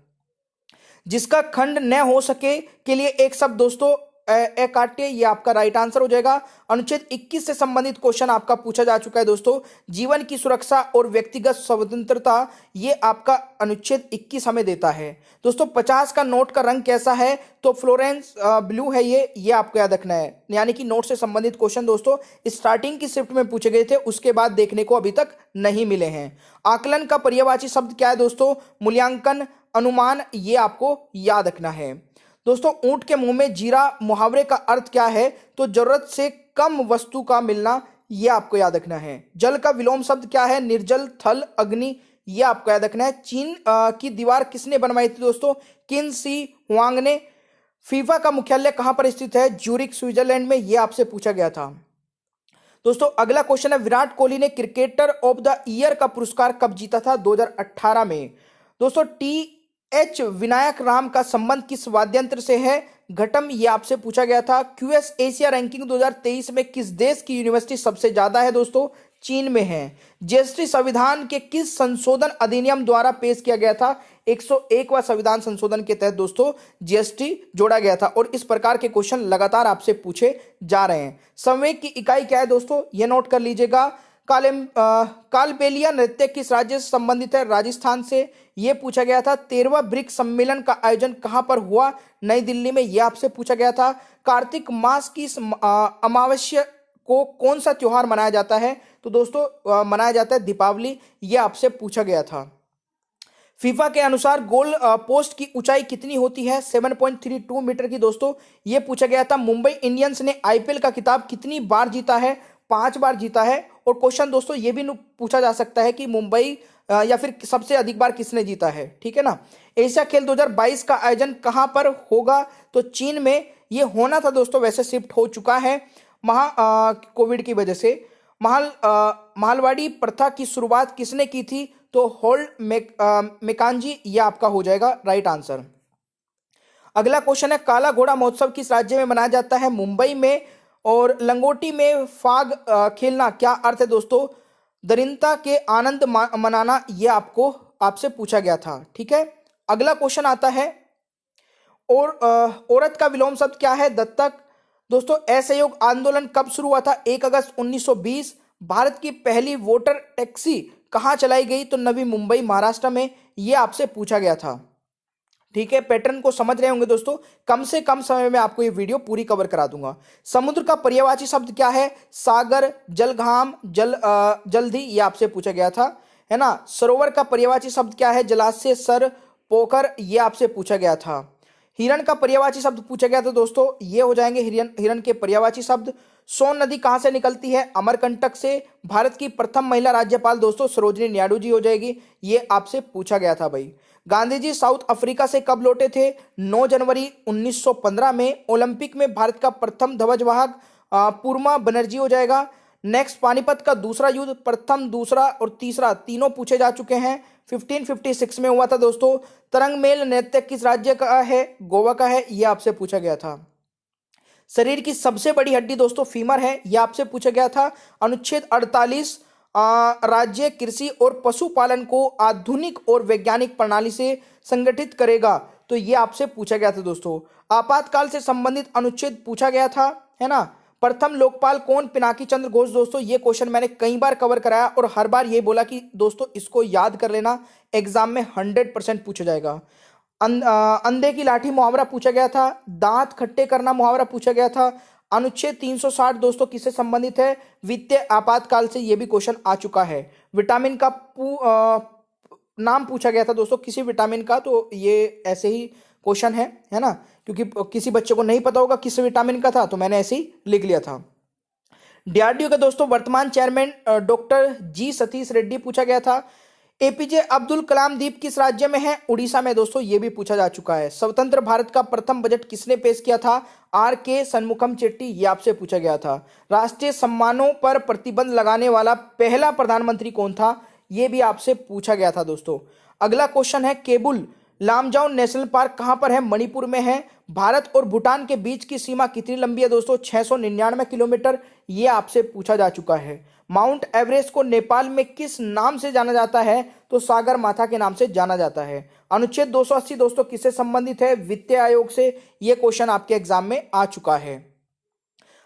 जिसका खंड न हो सके के लिए एक शब्द दोस्तों अकाट्य, ये आपका राइट आंसर हो जाएगा। अनुच्छेद 21 से संबंधित क्वेश्चन आपका पूछा जा चुका है दोस्तों। जीवन की सुरक्षा और व्यक्तिगत स्वतंत्रता, ये आपका अनुच्छेद 21 हमें देता है दोस्तों। 50 का नोट का रंग कैसा है? तो फ्लोरेंस ब्लू है ये आपको याद रखना है। यानी कि नोट से संबंधित क्वेश्चन दोस्तों स्टार्टिंग की शिफ्ट में पूछे गए थे, उसके बाद देखने को अभी तक नहीं मिले हैं। आकलन का पर्यायवाची शब्द क्या है दोस्तों? मूल्यांकन, अनुमान, ये आपको याद रखना है दोस्तों। ऊंट के मुंह में जीरा मुहावरे का अर्थ क्या है? तो जरूरत से कम वस्तु का मिलना, ये आपको याद रखना है। जल का विलोम शब्द क्या है? निर्जल, थल, अग्नि, ये आपको याद रखना है। चीन की दीवार किसने बनवाई थी दोस्तों? किन सी हुआंग ने। फीफा का मुख्यालय कहां पर स्थित है? ज्यूरिख, स्विट्जरलैंड में, ये आपसे पूछा गया था दोस्तों। अगला क्वेश्चन है, विराट कोहली ने क्रिकेटर ऑफ द ईयर का पुरस्कार कब जीता था? 2018 में दोस्तों। टी.एच. विनायक राम का संबंध किस वाद्यंत्र से है? घटम, ये आपसे पूछा गया था। क्यूएस एशिया रैंकिंग 2023 में किस देश की यूनिवर्सिटी सबसे ज्यादा है दोस्तों? चीन में है। जीएसटी संविधान के किस संशोधन अधिनियम द्वारा पेश किया गया था? 101वां संविधान संशोधन के तहत दोस्तों जीएसटी जोड़ा गया था। और इस प्रकार के क्वेश्चन लगातार आपसे पूछे जा रहे हैं। संवेग की इकाई क्या है दोस्तों? यह नोट कर लीजिएगा। कालबेलिया नृत्य किस राज्य से संबंधित है? राजस्थान से। यह पूछा गया था। 13वां ब्रिक्स सम्मेलन का आयोजन कहां पर हुआ? नई दिल्ली में, यह आपसे पूछा गया था। कार्तिक मास की अमावस्या को कौन सा त्योहार मनाया जाता है? तो दोस्तों मनाया जाता है दीपावली, यह आपसे पूछा गया था। फीफा के अनुसार गोल पोस्ट की ऊंचाई कितनी होती है? 7.32 मीटर की दोस्तों, यह पूछा गया था। मुंबई इंडियंस ने आईपीएल का खिताब कितनी बार जीता है? 5 बार जीता है। और क्वेश्चन दोस्तों ये भी पूछा जा सकता है कि मुंबई या फिर सबसे अधिक बार किसने जीता है, ठीक है ना। एशिया खेल 2022 का आयोजन कहां पर होगा? तो चीन में यह होना था दोस्तों, वैसे शिफ्ट हो चुका है कोविड की वजह से। महलवाड़ी प्रथा की शुरुआत किसने की थी? तो होल्ड मेकांजी, यह आपका हो जाएगा राइट आंसर। अगला क्वेश्चन है काला घोड़ा महोत्सव किस राज्य में मनाया जाता है? मुंबई में। और लंगोटी में फाग खेलना क्या अर्थ है दोस्तों? दरिद्रता के आनंद मनाना, ये आपसे पूछा गया था। ठीक है, अगला क्वेश्चन आता है और औरत का विलोम शब्द क्या है? दत्तक। दोस्तों असहयोग आंदोलन कब शुरू हुआ था? 1 अगस्त 1920। भारत की पहली वोटर टैक्सी कहाँ चलाई गई? तो नवी मुंबई महाराष्ट्र में, ये आपसे पूछा गया था। ठीक है, पैटर्न को समझ रहे होंगे दोस्तों। कम से कम समय में आपको ये वीडियो पूरी कवर करा दूंगा। समुद्र का पर्यायवाची शब्द क्या है? सागर, जलघाम, जल्दी, ये आपसे पूछा गया था, है ना। सरोवर का पर्यायवाची शब्द क्या है? जलाशय, सर, पोखर, ये आपसे पूछा गया था। हिरण का पर्यायवाची शब्द पूछा गया था दोस्तों, ये हो जाएंगे हिरण के पर्यायवाची शब्द। सोन नदी कहां से निकलती है? अमरकंटक से। भारत की प्रथम महिला राज्यपाल दोस्तों सरोजिनी नायडू जी हो जाएगी, ये आपसे पूछा गया था भाई। गांधी जी साउथ अफ्रीका से कब लौटे थे? 9 जनवरी 1915 में। ओलंपिक में भारत का प्रथम ध्वजवाहक पूर्मा बनर्जी हो जाएगा। नेक्स्ट, पानीपत का दूसरा युद्ध प्रथम, दूसरा और तीसरा तीनों पूछे जा चुके हैं। 1556 में हुआ था दोस्तों। तरंग मेल नृत्य किस राज्य का है? गोवा का है, यह आपसे पूछा गया था। शरीर की सबसे बड़ी हड्डी दोस्तों फीमर है, यह आपसे पूछा गया था। अनुच्छेद 48 राज्य कृषि और पशुपालन को आधुनिक और वैज्ञानिक प्रणाली से संगठित करेगा, तो यह आपसे पूछा गया था दोस्तों। आपातकाल से संबंधित अनुच्छेद पूछा गया था, है ना। प्रथम लोकपाल कौन? पिनाकी चंद्र घोष दोस्तों। ये क्वेश्चन मैंने कई बार कवर कराया और हर बार ये बोला कि दोस्तों इसको याद कर लेना, एग्जाम में 100% पूछा जाएगा। अंधे की लाठी मुहावरा पूछा गया था। दांत खट्टे करना मुहावरा पूछा गया था। अनुच्छेद 360 दोस्तों किससे संबंधित है? वित्तीय आपातकाल से, यह भी क्वेश्चन आ चुका है। विटामिन का नाम पूछा गया था दोस्तों, किसी विटामिन का, तो ये ऐसे ही क्वेश्चन है ना, क्योंकि किसी बच्चे को नहीं पता होगा किस विटामिन का था, तो मैंने ऐसे ही लिख लिया था। डीआरडीओ के दोस्तों वर्तमान चेयरमैन डॉक्टर जी सतीश रेड्डी पूछा गया था। एपीजे अब्दुल कलाम द्वीप किस राज्य में है? उड़ीसा में दोस्तों, यह भी पूछा जा चुका है। स्वतंत्र भारत का प्रथम बजट किसने पेश किया था? आर के शनमुखम चेट्टी, यह आपसे पूछा गया था। राष्ट्रीय सम्मानों पर प्रतिबंध लगाने वाला पहला प्रधानमंत्री कौन था? यह भी आपसे पूछा गया था दोस्तों। अगला क्वेश्चन है केबुल लामजाओ नेशनल पार्क कहां पर है? मणिपुर में है। भारत और भूटान के बीच की सीमा कितनी लंबी है दोस्तों? 699 किलोमीटर, यह आपसे पूछा जा चुका है। माउंट एवरेस्ट को नेपाल में किस नाम से जाना जाता है? तो सागर माथा के नाम से जाना जाता है। अनुच्छेद 280 दोस्तों किससे संबंधित है? वित्त आयोग से। यह क्वेश्चन आपके एग्जाम में आ चुका है।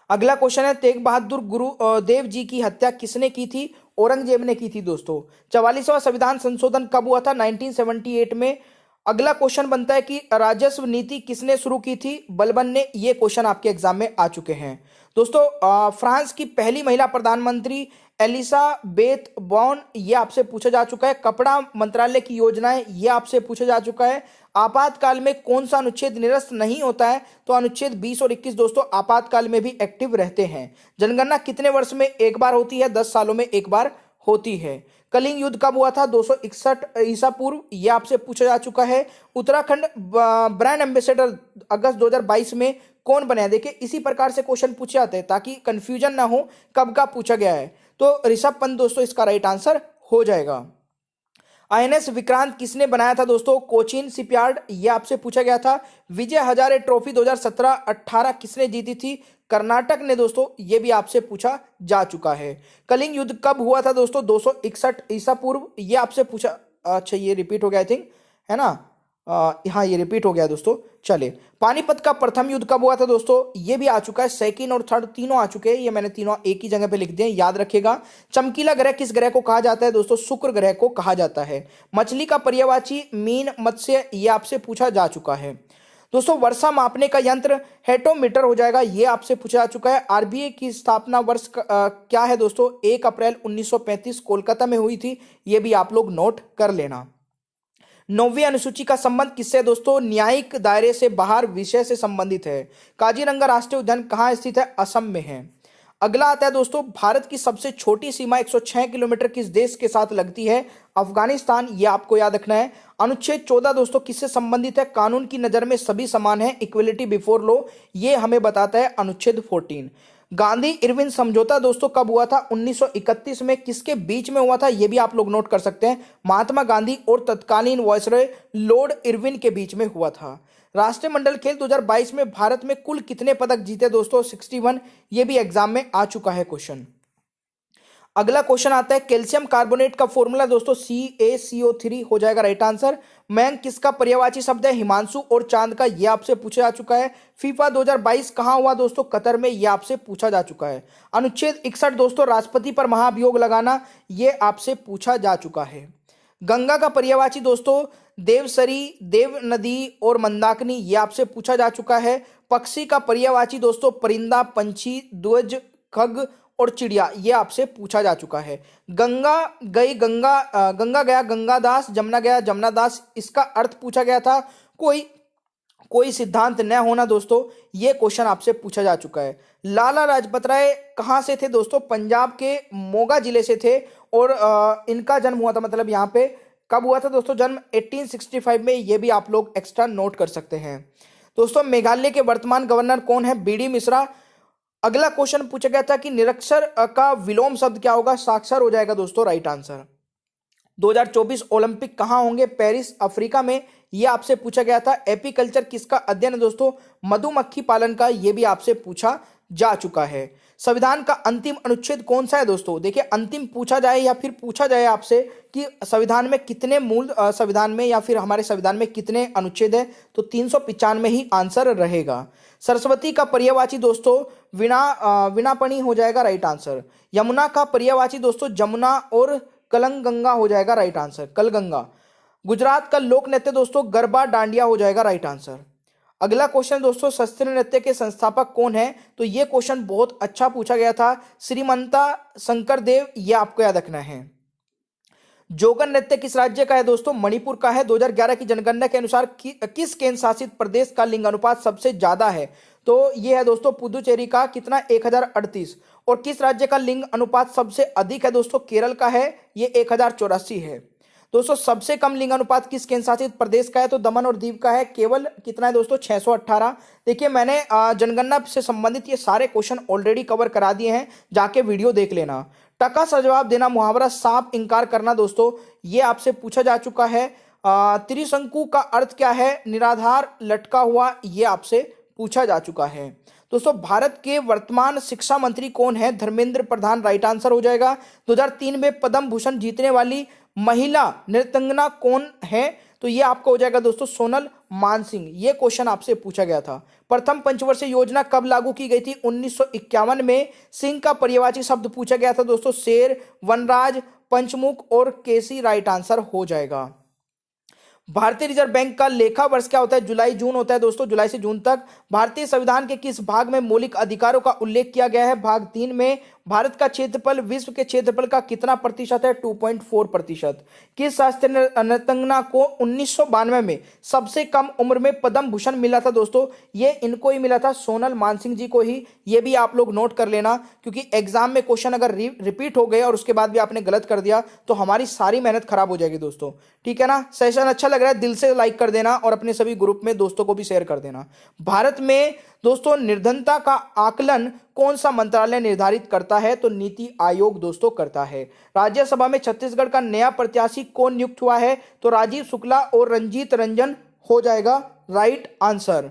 अगला क्वेश्चन है तेग बहादुर गुरुदेव जी की हत्या किसने की थी? औरंगजेब ने की थी दोस्तों। 44वां संविधान संशोधन कब हुआ था? 1978 में। अगला क्वेश्चन बनता है कि राजस्व नीति किसने शुरू की थी? बलबन ने। ये क्वेश्चन आपके एग्जाम में आ चुके हैं दोस्तों। फ्रांस की पहली महिला प्रधानमंत्री एलिसाबेथ बॉर्न, ये आपसे पूछा जा चुका है। कपड़ा मंत्रालय की योजनाएं, ये आपसे पूछा जा चुका है। आपातकाल में कौन सा अनुच्छेद निरस्त नहीं होता है? तो अनुच्छेद 20 और 21 दोस्तों आपातकाल में भी एक्टिव रहते हैं। जनगणना कितने वर्ष में एक बार होती है? 10 सालों में एक बार होती है। कलिंग युद्ध कब हुआ था? 261 ईसा पूर्व, यह आपसे पूछा जा चुका है। उत्तराखंड ब्रांड एम्बेसडर अगस्त 2022 में कौन बने? देखिए इसी प्रकार से क्वेश्चन पूछे जाते हैं ताकि कंफ्यूजन ना हो कब का पूछा गया है। तो ऋषभ पंत दोस्तों इसका राइट आंसर हो जाएगा। आईएनएस विक्रांत किसने बनाया था दोस्तों? कोचीन शिपयार्ड, यह आपसे पूछा गया था। विजय हजारे ट्रॉफी 2017-18 किसने जीती थी? कर्नाटक ने दोस्तों, यह भी आपसे पूछा जा चुका है। कलिंग युद्ध कब हुआ था दोस्तों? 261 ईसा पूर्व, यह आपसे पूछा, अच्छा ये रिपीट हो गया आई थिंक, है ना। हाँ ये रिपीट हो गया दोस्तों। चलिए, पानीपत का प्रथम युद्ध कब हुआ था दोस्तों? ये भी आ चुका है। सेकंड और थर्ड तीनों आ चुके हैं, ये मैंने तीनों एक ही जगह पे लिख दिए, याद रखिएगा। चमकीला ग्रह किस ग्रह को कहा जाता है दोस्तों? शुक्र ग्रह को कहा जाता है। मछली का पर्यायवाची मीन, मत्स्य, ये आपसे पूछा जा चुका है दोस्तों। वर्षा मापने का यंत्र हेटोमीटर हो जाएगा, ये आपसे पूछा जा चुका है। आरबीआई की स्थापना वर्ष क्या है दोस्तों? 1 अप्रैल 1935 कोलकाता में हुई थी, ये भी आप लोग नोट कर लेना। 9वीं अनुसूची का संबंध किससे है दोस्तों? न्यायिक दायरे से बाहर विषय से संबंधित है। काजीरंगा राष्ट्रीय उद्यान कहाँ स्थित है? असम में है। अगला आता है दोस्तों, भारत की सबसे छोटी सीमा 106 किलोमीटर किस देश के साथ लगती है? अफगानिस्तान, ये आपको याद रखना है। अनुच्छेद 14 दोस्तों किससे संबंधित है? कानून की नजर में सभी समान है, इक्वलिटी बिफोर लॉ, ये हमें बताता है अनुच्छेद 14। गांधी इरविन समझौता दोस्तों कब हुआ था? 1931 में। किसके बीच में हुआ था? यह भी आप लोग नोट कर सकते हैं। महात्मा गांधी और तत्कालीन वायसरॉय लॉर्ड इरविन के बीच में हुआ था। राष्ट्रमंडल खेल 2022 में भारत में कुल कितने पदक जीते दोस्तों? 61। ये भी एग्जाम में आ चुका है क्वेश्चन। अगला क्वेश्चन आता है कैल्शियम कार्बोनेट का फॉर्मूला दोस्तों CaCO3 हो जाएगा राइट आंसर। मयंक किसका पर्यायवाची शब्द है? हिमांशु और चांद का, यह आपसे पूछा जा चुका है। फीफा 2022 कहां हुआ दोस्तों? कतर में, यह आपसे पूछा जा चुका है। अनुच्छेद 61 दोस्तों राष्ट्रपति पर महाभियोग लगाना, यह आपसे पूछा जा चुका है। गंगा का पर्यायवाची दोस्तों देवसरी, देव नदी और मंदाकिनी, यह आपसे पूछा जा चुका है। पक्षी का पर्यायवाची दोस्तों परिंदा, पंछी, ध्वज, खग और चिड़िया, यह आपसे पूछा जा चुका है। गंगा गई गंगा गया गंगादास, जमुना गया जमुनादास, इसका अर्थ पूछा गया था। कोई सिद्धांत न होना दोस्तों, यह क्वेश्चन आपसे पूछा जा चुका है। लाला लाजपत राय कहां से थे दोस्तों? पंजाब के मोगा जिले से थे और इनका जन्म हुआ था, मतलब यहाँ पे कब हुआ था दोस्तों जन्म? 1865 में। यह भी आप लोग एक्स्ट्रा नोट कर सकते हैं। दोस्तों मेघालय के वर्तमान गवर्नर कौन है? BD मिश्रा। अगला क्वेश्चन पूछा गया था कि निरक्षर का विलोम शब्द क्या होगा? साक्षर हो जाएगा दोस्तों राइट आंसर। 2024 ओलंपिक कहां होंगे? पेरिस, अफ्रीका में, यह आपसे पूछा गया था। एपीकल्चर किसका अध्ययन है दोस्तों? मधुमक्खी पालन का, यह भी आपसे पूछा जा चुका है। संविधान का अंतिम अनुच्छेद कौन सा है दोस्तों? देखिए अंतिम पूछा जाए या फिर पूछा जाए आपसे कि संविधान में कितने मूल संविधान में या फिर हमारे संविधान में कितने अनुच्छेद है, तो 395 ही आंसर रहेगा। सरस्वती का पर्यायवाची दोस्तों वीणापणी हो जाएगा राइट आंसर। यमुना का पर्यायवाची दोस्तों जमुना और कलंगंगा हो जाएगा राइट आंसर, कलगंगा। गुजरात का लोक नृत्य दोस्तों गरबा डांडिया हो जाएगा राइट आंसर। अगला क्वेश्चन दोस्तों शास्त्रीय नृत्य के संस्थापक कौन है? तो यह क्वेश्चन बहुत अच्छा पूछा गया था, श्रीमंता शंकर देव, यह आपको याद रखना है। जोगन नृत्य किस राज्य का है दोस्तों? मणिपुर का है। 2011 की जनगणना के अनुसार किस केंद्र शासित प्रदेश का लिंग अनुपात सबसे ज्यादा है? तो यह है दोस्तों पुदुचेरी का, कितना? 1038। और किस राज्य का लिंग अनुपात सबसे अधिक है दोस्तों? केरल का है, यह 1084 है। दोस्तों सबसे कम लिंग अनुपात किस केंद्र शासित प्रदेश का है? तो दमन और दीव का है, केवल कितना है दोस्तों? 618। देखिए मैंने जनगणना से संबंधित ये सारे क्वेश्चन ऑलरेडी कवर करा दिए हैं, जाके वीडियो देख लेना। टका सा जवाब देना, मुहावरा साफ इंकार करना दोस्तों, ये आपसे पूछा जा चुका है। त्रिशंकु का अर्थ क्या है? निराधार, लटका हुआ, ये आपसे पूछा जा चुका है। दोस्तों भारत के वर्तमान शिक्षा मंत्री कौन है? धर्मेंद्र प्रधान राइट आंसर हो जाएगा। 2003 में पद्म भूषण जीतने वाली महिला नृत्यांगना कौन है? तो ये आपका हो जाएगा दोस्तों सोनल मानसिंह। ये क्वेश्चन आपसे पूछा गया था। प्रथम पंचवर्षीय योजना कब लागू की गई थी? 1951 में। सिंह का पर्यायवाची शब्द पूछा गया था दोस्तों शेर, वनराज, पंचमुख और केसी राइट आंसर हो जाएगा। भारतीय रिजर्व बैंक का लेखा वर्ष क्या होता है? जुलाई जून होता है दोस्तों, जुलाई से जून तक। भारतीय संविधान के किस भाग में मौलिक अधिकारों का उल्लेख किया गया है? भाग 3 में। भारत का क्षेत्रफल विश्व के क्षेत्रफल का कितना प्रतिशत है? 2.4%। किस शास्त्रीय नृत्यांगना को 1992 में सबसे कम उम्र में पद्म भूषण मिला था दोस्तों? ये इनको ही मिला था, सोनल मानसिंह जी को ही। ये भी आप लोग नोट कर लेना, क्योंकि एग्जाम में क्वेश्चन अगर रिपीट हो गए और उसके बाद भी आपने गलत कर दिया तो हमारी सारी मेहनत खराब हो जाएगी दोस्तों। ठीक है ना? सेशन अच्छा लग रहा है दिल से लाइक कर देना और अपने सभी ग्रुप में दोस्तों को भी शेयर कर देना। भारत में दोस्तों निर्धनता का आकलन कौन सा मंत्रालय निर्धारित करता है? तो नीति आयोग दोस्तों करता है। राज्यसभा में छत्तीसगढ़ का नया प्रत्याशी कौन नियुक्त हुआ है? तो राजीव शुक्ला और रंजीत रंजन हो जाएगा राइट आंसर।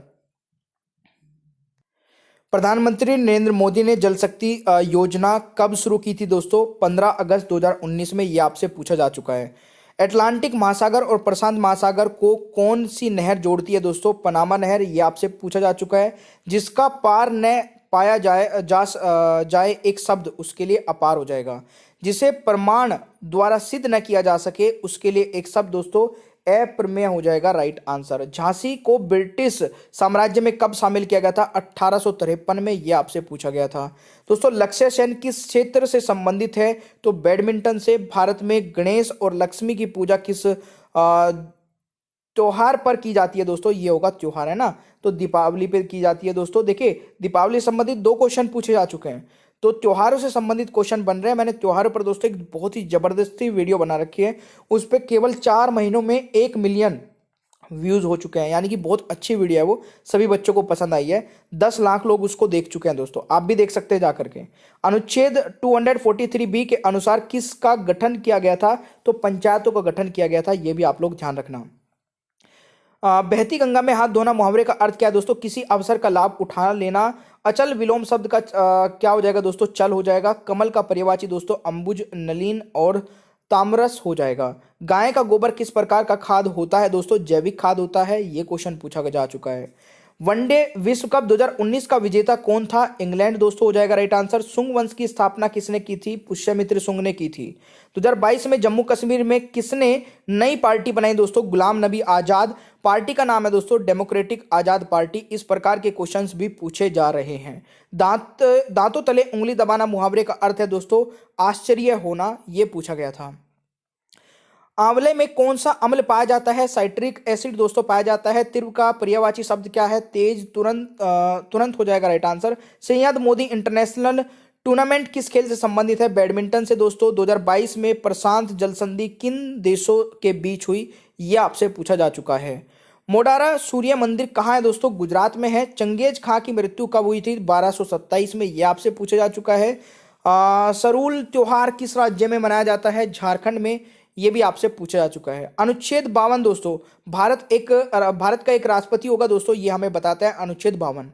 प्रधानमंत्री नरेंद्र मोदी ने जल शक्ति योजना कब शुरू की थी दोस्तों? 15 अगस्त 2019 में। यह आपसे पूछा जा चुका है। अटलांटिक महासागर और प्रशांत महासागर को कौन सी नहर जोड़ती है दोस्तों? पनामा नहर। यह आपसे पूछा जा चुका है। जिसका पार न पाया जाए एक शब्द, उसके लिए अपार हो जाएगा। जिसे प्रमाण द्वारा सिद्ध न किया जा सके, उसके लिए एक शब्द दोस्तों अप्रमेय हो जाएगा राइट आंसर। झांसी को ब्रिटिश साम्राज्य में कब शामिल किया गया था? 1853 में। यह आपसे पूछा गया था। दोस्तों लक्ष्य सेन किस क्षेत्र से संबंधित है? तो बैडमिंटन से। भारत में गणेश और लक्ष्मी की पूजा किस त्योहार पर की जाती है दोस्तों? ये होगा त्योहार, है ना? तो दीपावली पे की जाती है दोस्तों। देखिए दीपावली से संबंधित 2 क्वेश्चन पूछे जा चुके हैं, तो त्योहारों से संबंधित क्वेश्चन बन रहे हैं। मैंने त्योहारों पर दोस्तों एक बहुत ही जबरदस्ती वीडियो बना रखी है, उस पर केवल 4 महीनों में 1 मिलियन व्यूज हो चुके हैं, यानी कि बहुत अच्छी वीडियो है वो, सभी बच्चों को पसंद आई है। 10 लाख लोग उसको देख चुके हैं दोस्तों, आप भी देख सकते हैं जाकर के। अनुच्छेद 243B के अनुसार किसका गठन किया गया था? तो पंचायतों का गठन किया गया था, ये भी आप लोग ध्यान रखना। बहती गंगा में हाथ धोना मुहावरे का अर्थ क्या है दोस्तों? किसी अवसर का लाभ उठा लेना। अचल विलोम शब्द का क्या हो जाएगा दोस्तों? चल हो जाएगा। कमल का पर्यायवाची दोस्तों अंबुज, नलिन और तामरस हो जाएगा। गाय का गोबर किस प्रकार का खाद होता है दोस्तों? जैविक खाद होता है। ये क्वेश्चन पूछा जा चुका है। वनडे विश्व कप 2019 का विजेता कौन था? इंग्लैंड दोस्तों हो जाएगा राइट आंसर। सुंग वंश की स्थापना किसने की थी? पुष्यमित्र सुंग ने की थी। 2022 में जम्मू कश्मीर में किसने नई पार्टी बनाई दोस्तों? गुलाम नबी आजाद। पार्टी का नाम है दोस्तों डेमोक्रेटिक आजाद पार्टी। इस प्रकार के क्वेश्चंस भी पूछे जा रहे हैं। दांतों तले उंगली दबाना मुहावरे का अर्थ है दोस्तों आश्चर्य होना। यह पूछा गया था। आंवले में कौन सा अम्ल पाया जाता है? साइट्रिक एसिड दोस्तों पाया जाता है। तीव्र का पर्यायवाची शब्द क्या है? तेज, तुरंत। तुरंत हो जाएगा right answer. Syed Modi international tournament किस खेल से संबंधित है? बैडमिंटन से दोस्तों। 2022 में प्रशांत जल संधि किन देशों के बीच हुई? यह आपसे पूछा जा चुका है। मोडारा सूर्य मंदिर कहाँ है दोस्तों? गुजरात में है। चंगेज खां की मृत्यु कब हुई थी? 1227 में। यह आपसे पूछा जा चुका है। सरूल त्योहार किस राज्य में मनाया जाता है? झारखंड में। ये भी आपसे पूछा जा चुका है। अनुच्छेद 52 दोस्तों भारत का एक राष्ट्रपति होगा दोस्तों, ये हमें बताता है अनुच्छेद 52।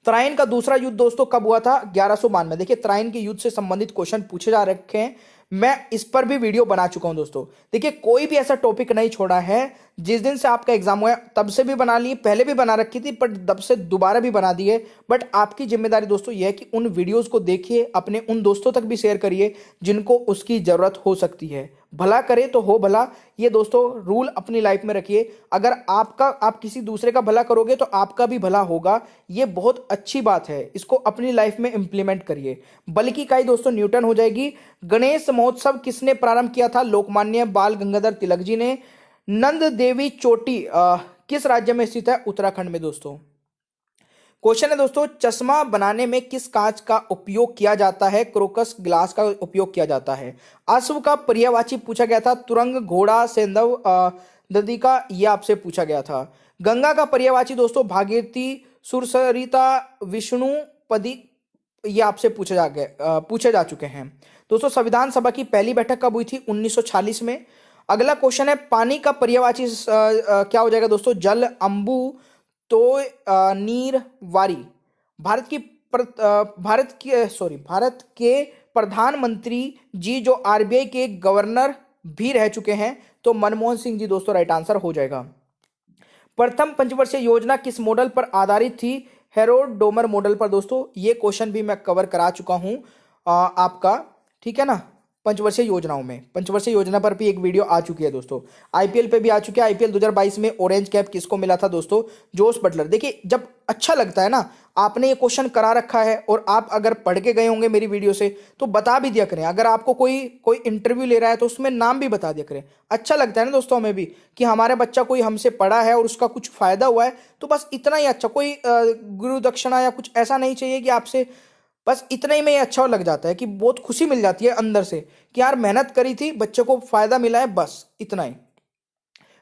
तराइन का दूसरा युद्ध दोस्तों कब हुआ था? 1192। देखिए तराइन के युद्ध से संबंधित क्वेश्चन पूछे जा रखे हैं। मैं इस पर भी वीडियो बना चुका हूं दोस्तों। देखिए कोई भी ऐसा टॉपिक नहीं छोड़ा है। जिस दिन से आपका एग्जाम हुआ है तब से भी बना ली, पहले भी बना रखी थी पर तब से दोबारा भी बना दी है। बट आपकी जिम्मेदारी दोस्तों यह है कि उन वीडियोस को देखिए, अपने उन दोस्तों तक भी शेयर करिए जिनको उसकी जरूरत हो सकती है। भला करे तो हो भला, ये दोस्तों रूल अपनी लाइफ में रखिए। अगर आप किसी दूसरे का भला करोगे तो आपका भी भला होगा। ये बहुत अच्छी बात है, इसको अपनी लाइफ में इंप्लीमेंट करिए। बल्कि का ही दोस्तों न्यूटन हो जाएगी। गणेश महोत्सव किसने प्रारंभ किया था? लोकमान्य बाल गंगाधर तिलक जी ने। नंद देवी चोटी किस राज्य में स्थित है? उत्तराखंड में दोस्तों। क्वेश्चन है दोस्तों चश्मा बनाने में किस कांच का उपयोग किया जाता है? क्रोकस ग्लास का उपयोग किया जाता है। अश्व का पर्यायवाची पूछा गया था तुरंग, घोड़ा, सेंधव, नदी का। यह आपसे पूछा गया था। गंगा का पर्यायवाची दोस्तों भागीरथी, सुरसरिता, विष्णुपदी। ये आपसे पूछे जा चुके हैं दोस्तों। संविधान सभा की पहली बैठक कब हुई थी? 1946 में। अगला क्वेश्चन है पानी का पर्यायवाची क्या हो जाएगा दोस्तों? जल, अंबु, तो नीर, वारी। भारत के प्रधानमंत्री जी जो आरबीआई के गवर्नर भी रह चुके हैं, तो मनमोहन सिंह जी दोस्तों राइट आंसर हो जाएगा। प्रथम पंचवर्षीय योजना किस मॉडल पर आधारित थी? हेरोड डोमर मॉडल पर दोस्तों। ये क्वेश्चन भी मैं कवर करा चुका हूं आपका, ठीक है ना। पंचवर्षीय योजनाओं में पंचवर्षीय योजना पर भी एक वीडियो आ चुकी है दोस्तों। आईपीएल पे भी आ चुकी है। आईपीएल 2022 में ऑरेंज कैप किसको मिला था दोस्तों? Jos Buttler. देखिए जब अच्छा लगता है ना, आपने ये क्वेश्चन करा रखा है और आप अगर पढ़ के गए होंगे मेरी वीडियो से तो बता भी दिया करें। अगर आपको कोई इंटरव्यू ले रहा है तो उसमें नाम भी बता दिया करें। अच्छा लगता है ना दोस्तों हमें भी कि हमारा बच्चा कोई हमसे पढ़ा है और उसका कुछ फायदा हुआ है, तो बस इतना ही अच्छा। कोई गुरु दक्षिणा या कुछ ऐसा नहीं चाहिए कि आपसे, बस इतना ही में अच्छा लग जाता है कि बहुत खुशी मिल जाती है अंदर से कि यार मेहनत करी थी, बच्चे को फायदा मिला है, बस इतना ही।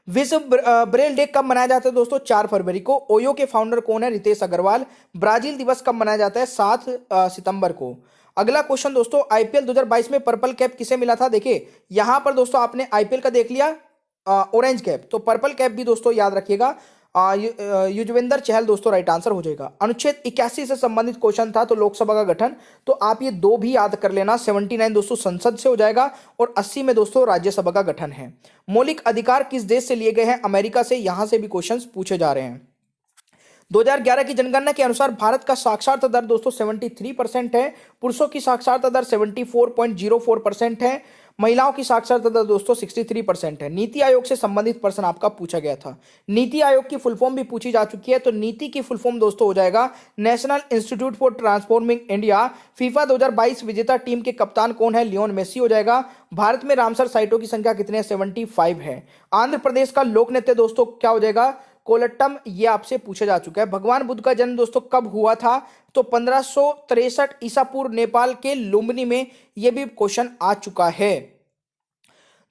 विश्व ब्रेल डे कब मनाया जाता है दोस्तों? 4 फरवरी को। ओयो के फाउंडर कौन है? रितेश अग्रवाल। ब्राजील दिवस कब मनाया जाता है? 7 सितंबर को। अगला क्वेश्चन दोस्तों आईपीएल 2022 में पर्पल कैप किसे मिला था? देखिए यहां पर दोस्तों आपने आईपीएल का देख लिया ऑरेंज कैप, तो पर्पल कैप भी दोस्तों याद रखिएगा युजवेंद्र चहल दोस्तों राइट आंसर हो जाएगा। अनुच्छेद 81 से संबंधित क्वेश्चन था तो लोकसभा का गठन, तो आप ये दो भी याद कर लेना। 79 दोस्तों संसद से हो जाएगा और 80 में दोस्तों राज्यसभा का गठन है। मौलिक अधिकार किस देश से लिए गए हैं? अमेरिका से। यहां से भी क्वेश्चंस पूछे जा रहे हैं। 2011 की जनगणना के अनुसार भारत का साक्षरता दर दोस्तों 73% है। पुरुषों की साक्षरता दर 74.04% है। महिलाओं की साक्षरता दर दोस्तों 63% है। नीति आयोग से संबंधित प्रश्न आपका पूछा गया था। नीति आयोग की फुल फॉर्म भी पूछी जा चुकी है, तो नीति की फुल फॉर्म दोस्तों हो जाएगा national institute for transforming India. FIFA 2022 विजेता टीम के कप्तान कौन है? लियोन मेसी हो जाएगा। भारत में रामसर साइटों की संख्या कितनी है? 75 है। आंध्र प्रदेश का लोक नृत्य दोस्तों क्या हो जाएगा? कोलट्टम। ये आपसे पूछा जा चुका है। भगवान बुद्ध का जन्म दोस्तों कब हुआ था? तो 1563 ईसा पूर्व नेपाल के लुम्बिनी में। यह भी क्वेश्चन आ चुका है।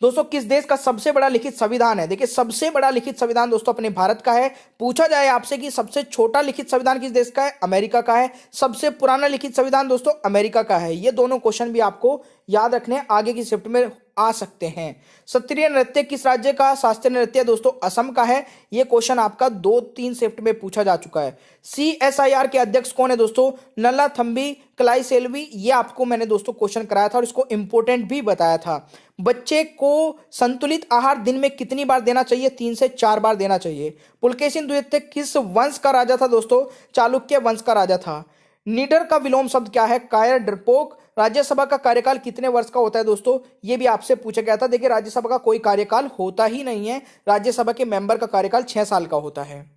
दोस्तों किस देश का सबसे बड़ा लिखित संविधान है? देखिए सबसे बड़ा लिखित संविधान दोस्तों अपने भारत का है। पूछा जाए आपसे कि सबसे छोटा लिखित संविधान किस देश का है? अमेरिका का है। सबसे पुराना लिखित संविधान दोस्तों अमेरिका का है। ये दोनों क्वेश्चन भी आपको याद रखने हैं, आगे की शिफ्ट में आ सकते हैं। शास्त्रीय नृत्य किस राज्य का शास्त्रीय नृत्य दोस्तों? असम का है। यह क्वेश्चन आपका 2-3 शिफ्ट में पूछा जा चुका है। CSIR के अध्यक्ष कौन है दोस्तों? नल्लाथम्बी क्लाइसेल्वी। ये आपको मैंने दोस्तों क्वेश्चन कराया था और इसको इंपोर्टेंट भी बताया था। बच्चे को संतुलित आहार दिन में कितनी बार देना चाहिए? 3 से 4 बार देना चाहिए। पुलकेशिन द्वितीय किस वंश का राजा था दोस्तों? चालुक्य वंश का राजा था। निडर का विलोम शब्द क्या है? कायर, डरपोक। राज्यसभा का कार्यकाल कितने वर्ष का होता है दोस्तों? ये भी आपसे पूछा गया था। देखिए, राज्यसभा का कोई कार्यकाल होता ही नहीं है। राज्यसभा के मेंबर का कार्यकाल 6 साल का होता है।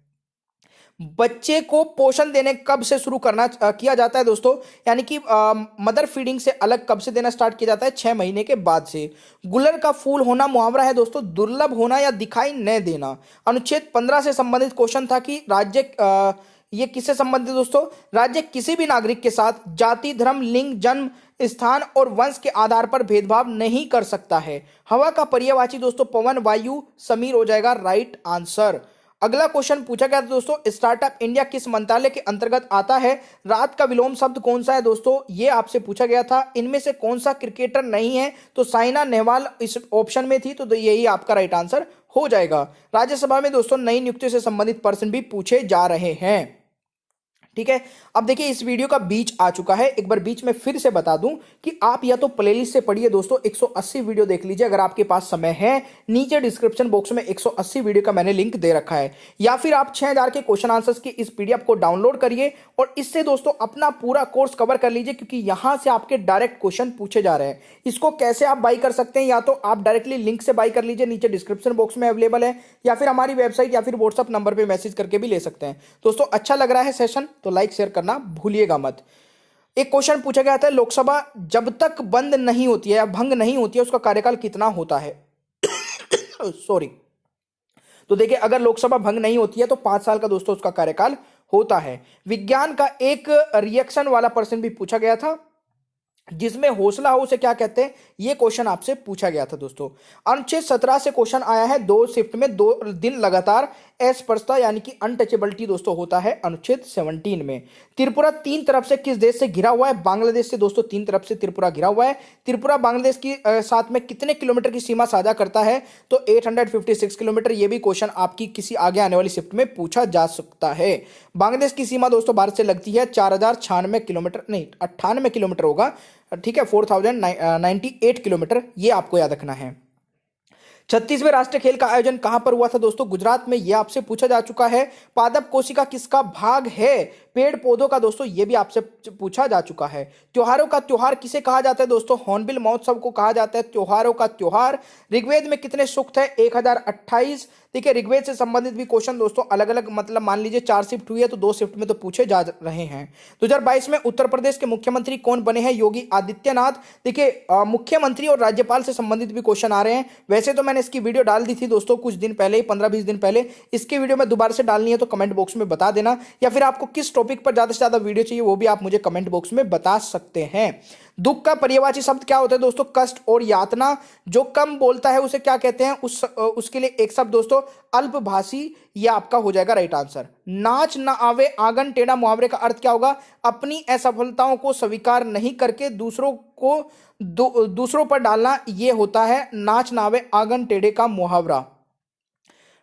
बच्चे को पोषण देने कब से शुरू करना किया जाता है दोस्तों? यानी कि मदर फीडिंग से अलग कब से देना स्टार्ट किया जाता है? 6 महीने के बाद से। गुलर का फूल होना मुहावरा है दोस्तों, दुर्लभ होना या दिखाई न देना। अनुच्छेद 15 से संबंधित क्वेश्चन था कि ये किससे संबंधित दोस्तों? राज्य किसी भी नागरिक के साथ जाति, धर्म, लिंग, जन्म स्थान और वंश के आधार पर भेदभाव नहीं कर सकता है। हवा का पर्यायवाची दोस्तों पवन, वायु। समीर हो जाएगा राइट आंसर। अगला क्वेश्चन पूछा गया था दोस्तों, स्टार्टअप इंडिया किस मंत्रालय के अंतर्गत आता है? रात का विलोम शब्द कौन सा है दोस्तों? ये आपसे पूछा गया था। इनमें से कौन सा क्रिकेटर नहीं है? तो साइना नेहवाल इस ऑप्शन में थी, तो यही आपका राइट आंसर हो जाएगा। राज्यसभा में दोस्तों नई नियुक्तियों से संबंधित प्रश्न भी पूछे जा रहे हैं। ठीक है, अब देखिए इस वीडियो का बीच आ चुका है। एक बार बीच में फिर से बता दूं कि आप या तो प्लेलिस्ट से पढ़िए दोस्तों, 180 वीडियो देख लीजिए अगर आपके पास समय है। नीचे डिस्क्रिप्शन बॉक्स में 180 वीडियो का मैंने लिंक दे रखा है। या फिर आप 6000 के क्वेश्चन आंसर्स की इस PDF को डाउनलोड करिए और इससे दोस्तों अपना पूरा कोर्स कवर कर लीजिए, क्योंकि यहां से आपके डायरेक्ट क्वेश्चन पूछे जा रहे हैं। इसको कैसे आप बाई कर सकते हैं? या तो आप डायरेक्टली लिंक से बाई कर लीजिए, नीचे डिस्क्रिप्शन बॉक्स में अवेलेबल है, या फिर हमारी वेबसाइट या फिर व्हाट्सअप नंबर पर मैसेज करके भी ले सकते हैं। दोस्तों अच्छा लग रहा है सेशन तो लाइक शेयर करना भूलिएगा मत। एक क्वेश्चन पूछा गया था, लोकसभा जब तक बंद नहीं होती है या भंग नहीं होती है उसका कार्यकाल कितना होता है? सॉरी। तो देखिए, अगर लोकसभा भंग नहीं होती है तो 5 साल का दोस्तों उसका कार्यकाल होता है। विज्ञान का एक रिएक्शन वाला प्रश्न भी पूछा गया था, जिसमें हौसला हो उसे क्या कहते हैं? यह क्वेश्चन आपसे पूछा गया था दोस्तों। अनुच्छेद 17 से क्वेश्चन आया है, 2 शिफ्ट में 2 दिन लगातार अस्पृश्यता यानी कि अनटचेबिलिटी दोस्तों होता है अनुच्छेद 17 में। त्रिपुरा 3 तरफ से किस देश से घिरा हुआ है? बांग्लादेश से दोस्तों 3 तरफ से त्रिपुरा घिरा हुआ है। त्रिपुरा बांग्लादेश की साथ में कितने किलोमीटर की सीमा साझा करता है? तो 856 किलोमीटर। यह भी क्वेश्चन आपकी किसी आगे आने वाली शिफ्ट में पूछा जा सकता है। बांग्लादेश की सीमा दोस्तों भारत से लगती है 4096 किलोमीटर, नहीं 98 किलोमीटर होगा। ठीक है, 4098 किलोमीटर, ये आपको याद रखना है। 36वें राष्ट्रीय खेल का आयोजन कहां पर हुआ था दोस्तों? गुजरात में। यह आपसे पूछा जा चुका है। पादप कोशिका किसका भाग है? पेड़ पौधों का दोस्तों, यह भी आपसे पूछा जा चुका है। त्योहारों का त्योहार किसे कहा जाता है दोस्तों? हॉर्नबिल महोत्सव को कहा जाता है त्योहारों का त्योहार। ऋग्वेद में कितने सूक्त है? 1028। देखिए, ऋग्वेद से संबंधित भी क्वेश्चन दोस्तों अलग अलग, मतलब मान लीजिए 4 शिफ्ट हुई है तो 2 शिफ्ट में तो पूछे जा रहे हैं। 2022 में उत्तर प्रदेश के मुख्यमंत्री कौन बने हैं? योगी आदित्यनाथ। देखिए, मुख्यमंत्री और राज्यपाल से संबंधित भी क्वेश्चन आ रहे हैं। वैसे तो मैंने इसकी वीडियो डाल दी थी दोस्तों कुछ दिन पहले ही, 15-20 दिन पहले। इसकी वीडियो में दोबारा से डालनी है तो कमेंट बॉक्स में बता देना, या फिर आपको किस टॉपिक पर ज्यादा से ज्यादा वीडियो चाहिए वो भी आप मुझे कमेंट बॉक्स में बता सकते हैं। दुख का पर्यायवाची शब्द क्या होता है दोस्तों? कष्ट और यातना। जो कम बोलता है उसे क्या कहते हैं? उसके लिए एक शब्द दोस्तों अल्पभाषी। यह आपका हो जाएगा राइट आंसर। नाच ना आवे आंगन टेढ़ा मुहावरे का अर्थ क्या होगा? अपनी असफलताओं को स्वीकार नहीं करके दूसरों पर डालना, यह होता है नाच ना आवे आंगन टेढ़े का मुहावरा।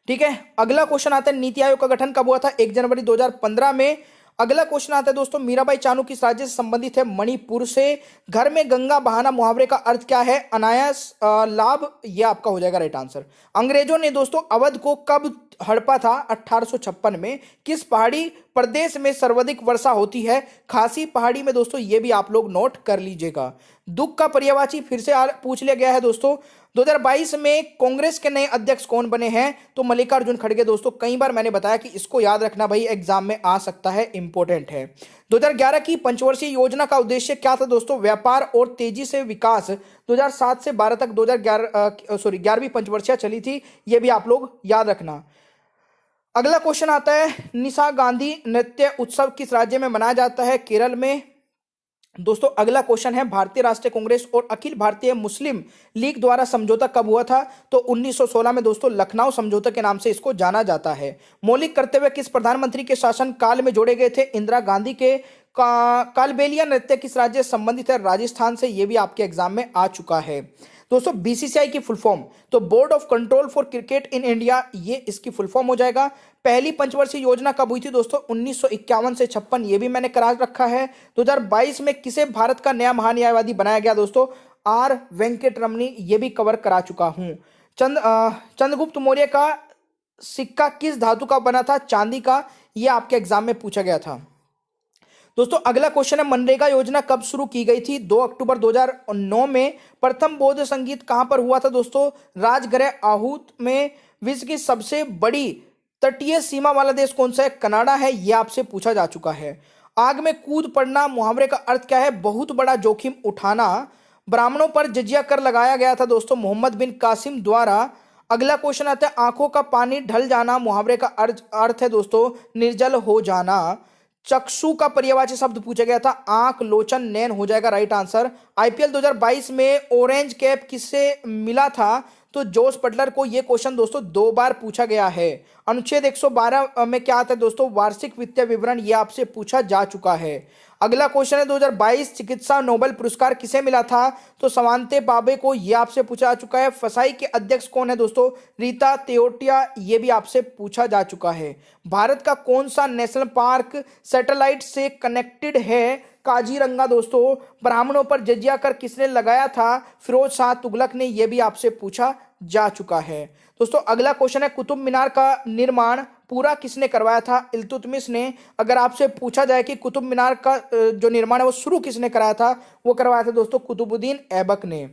ठीक है, अगला क्वेश्चन आता है, नीति आयोग का गठन कब हुआ था? 1 जनवरी 2015 में। अगला क्वेश्चन आता है दोस्तों, मीराबाई चानू किस राज्य से संबंधित है? मणिपुर से। घर में गंगा बहाना मुहावरे का अर्थ क्या है? अनायास लाभ। यह आपका हो जाएगा राइट आंसर। अंग्रेजों ने दोस्तों अवध को कब हड़पा था? 1856 में। किस पहाड़ी प्रदेश में सर्वाधिक वर्षा होती है? खासी पहाड़ी में दोस्तों, यह भी आप लोग नोट कर लीजिएगा। दुख का पर्यायवाची फिर से पूछ लिया गया है दोस्तों। 2022 में कांग्रेस के नए अध्यक्ष कौन बने हैं? तो मल्लिकार्जुन खड़गे दोस्तों। कई बार मैंने बताया कि इसको याद रखना भाई, एग्जाम में आ सकता है, इंपॉर्टेंट है। 2011 की पंचवर्षीय योजना का उद्देश्य क्या था दोस्तों? व्यापार और तेजी से विकास। 2007 से 12 तक 11वीं पंचवर्षीय चली थी, यह भी आप लोग याद रखना। अगला क्वेश्चन आता है, निशा गांधी नृत्य उत्सव किस राज्य में मनाया जाता है? केरल में। दोस्तों अगला क्वेश्चन है, भारतीय राष्ट्रीय कांग्रेस और अखिल भारतीय मुस्लिम लीग द्वारा समझौता कब हुआ था? तो 1916 में दोस्तों, लखनऊ समझौता के नाम से इसको जाना जाता है। मौलिक कर्तव्य किस प्रधानमंत्री के शासन काल में जोड़े गए थे? इंदिरा गांधी के। कालबेलिया नृत्य किस राज्य से संबंधित है? राजस्थान से। यह भी आपके एग्जाम में आ चुका है। दोस्तों बीसीसीआई की फुल फॉर्म, तो board of control for cricket in India, ये इसकी फुल फॉर्म हो जाएगा। पहली पंचवर्षीय योजना कब हुई थी दोस्तों? 1951 से 56, ये भी मैंने करा रखा है। 2022 में किसे भारत का नया महान्यायवादी बनाया गया दोस्तों? आर वेंकट रमनी, ये भी कवर करा चुका हूं। चंद्रगुप्त मौर्य का सिक्का किस धातु का बना था? चांदी का, ये आपके एग्जाम में पूछा गया था। दोस्तों अगला क्वेश्चन है, मनरेगा योजना कब शुरू की गई थी? 2 अक्टूबर 2009 में। प्रथम बौद्ध संगीत कहां पर हुआ था दोस्तों? राजगृह आहूत में। विश्व की सबसे बड़ी तटीय सीमा वाला देश कौन सा है? कनाडा है, यह आपसे पूछा जा चुका है। आग में कूद पड़ना मुहावरे का अर्थ क्या है? बहुत बड़ा जोखिम उठाना। ब्राह्मणों पर जजिया कर लगाया गया था दोस्तों मोहम्मद बिन कासिम द्वारा। अगला क्वेश्चन आता है, आंखों का पानी ढल जाना मुहावरे का अर्थ है दोस्तों निर्जल हो जाना। चक्षु का पर्यायवाची शब्द पूछा गया था, आंख, लोचन, नैन हो जाएगा राइट आंसर। आईपीएल 2022 में ऑरेंज कैप किससे मिला था? तो जोस बटलर को। यह क्वेश्चन दोस्तों 2 बार पूछा गया है। अनुच्छेद 112 में क्या आता है दोस्तों? वार्षिक वित्तीय विवरण, यह आपसे पूछा जा चुका है। अगला क्वेश्चन है, 2022 चिकित्सा नोबेल पुरस्कार किसे मिला था? तो समांते बाबे को, यह आपसे पूछा जा चुका है। फसाई के अध्यक्ष कौन है दोस्तों? रीता तेओटिया, यह भी आपसे पूछा जा चुका है। भारत का कौन सा नेशनल पार्क सैटेलाइट से कनेक्टेड है? काजीरंगा दोस्तों। ब्राह्मणों पर जजिया कर किसने लगाया था? फिरोज शाह तुगलक ने, यह भी आपसे पूछा जा चुका है। दोस्तों अगला क्वेश्चन है, कुतुब मीनार का निर्माण पूरा किसने करवाया था? इल्तुतमिश ने। अगर आपसे पूछा जाए कि कुतुब मीनार का जो निर्माण है वो शुरू किसने कराया था? वो करवाया था दोस्तों कुतुबुद्दीन ऐबक ने।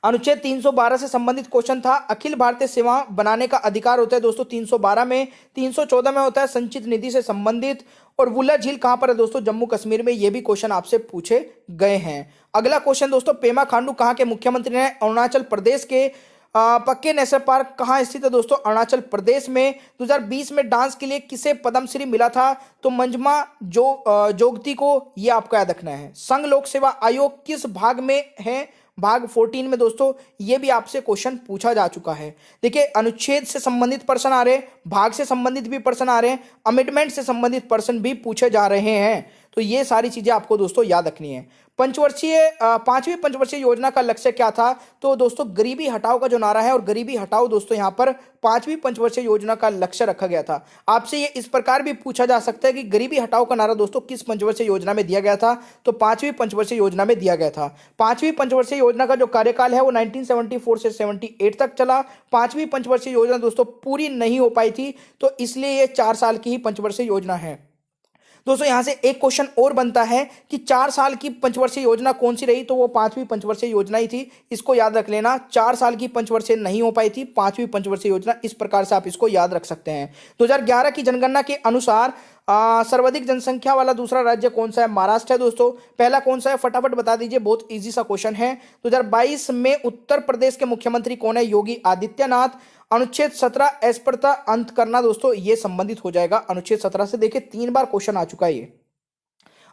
अनुच्छेद 312 से संबंधित क्वेश्चन था, अखिल भारतीय सीमा बनाने का अधिकार होता है दोस्तों 312 में। 314 में होता है संचित निधि से संबंधित। और वुला झील कहां पर है दोस्तों? जम्मू कश्मीर में। ये भी क्वेश्चन आपसे पूछे गए हैं। अगला क्वेश्चन दोस्तों, पेमा खांडू कहां के मुख्यमंत्री हैं? अरुणाचल प्रदेश के। पक्के नेशनल पार्क कहां स्थित है दोस्तों? अरुणाचल प्रदेश में। 2020 में डांस के लिए किसे पद्मश्री मिला था? तो मंजमा जोगती को, यह आपको याद रखना है। संघ लोक सेवा आयोग किस भाग में है? भाग 14 में दोस्तों। यह भी आपसे क्वेश्चन पूछा जा चुका है। देखिए अनुच्छेद से संबंधित प्रश्न आ रहे हैं, भाग से संबंधित भी प्रश्न आ रहे हैं, अमेंडमेंट से संबंधित प्रश्न भी पूछे जा रहे हैं। तो ये सारी चीजें आपको दोस्तों याद रखनी है। पांचवी पंचवर्षीय योजना का लक्ष्य क्या था? तो दोस्तों गरीबी हटाओ का जो नारा है, और गरीबी हटाओ दोस्तों यहां पर पांचवी पंचवर्षीय योजना का लक्ष्य रखा गया था। आपसे ये इस प्रकार भी पूछा जा सकता है कि गरीबी हटाओ का नारा दोस्तों किस पंचवर्षीय योजना में दिया गया था? तो पांचवी पंचवर्षीय योजना में दिया गया था। पांचवी पंचवर्षीय योजना का जो कार्यकाल है वो 1974 से 78 तक चला। पांचवी पंचवर्षीय योजना दोस्तों पूरी नहीं हो पाई थी, तो इसलिए ये 4 साल की ही पंचवर्षीय योजना है। दोस्तों यहां से एक क्वेश्चन और बनता है कि 4 साल की पंचवर्षीय योजना कौन सी रही? तो वो पांचवी पंचवर्षीय योजना ही थी। इसको याद रख लेना, 4 साल की पंचवर्षीय नहीं हो पाई थी, पांचवी पंचवर्षीय योजना। इस प्रकार से आप इसको याद रख सकते हैं। 2011 की जनगणना के अनुसार सर्वाधिक जनसंख्या वाला दूसरा राज्य कौन सा है? महाराष्ट्र है दोस्तों। पहला कौन सा है? फटाफट बता दीजिए, बहुत इजी सा क्वेश्चन है। 2022 में उत्तर प्रदेश के मुख्यमंत्री कौन है? योगी आदित्यनाथ। अनुच्छेद 17 अस्पृश्यता अंत करना दोस्तों, ये संबंधित हो जाएगा अनुच्छेद 17 से। देखिए 3 बार क्वेश्चन आ चुका है ये।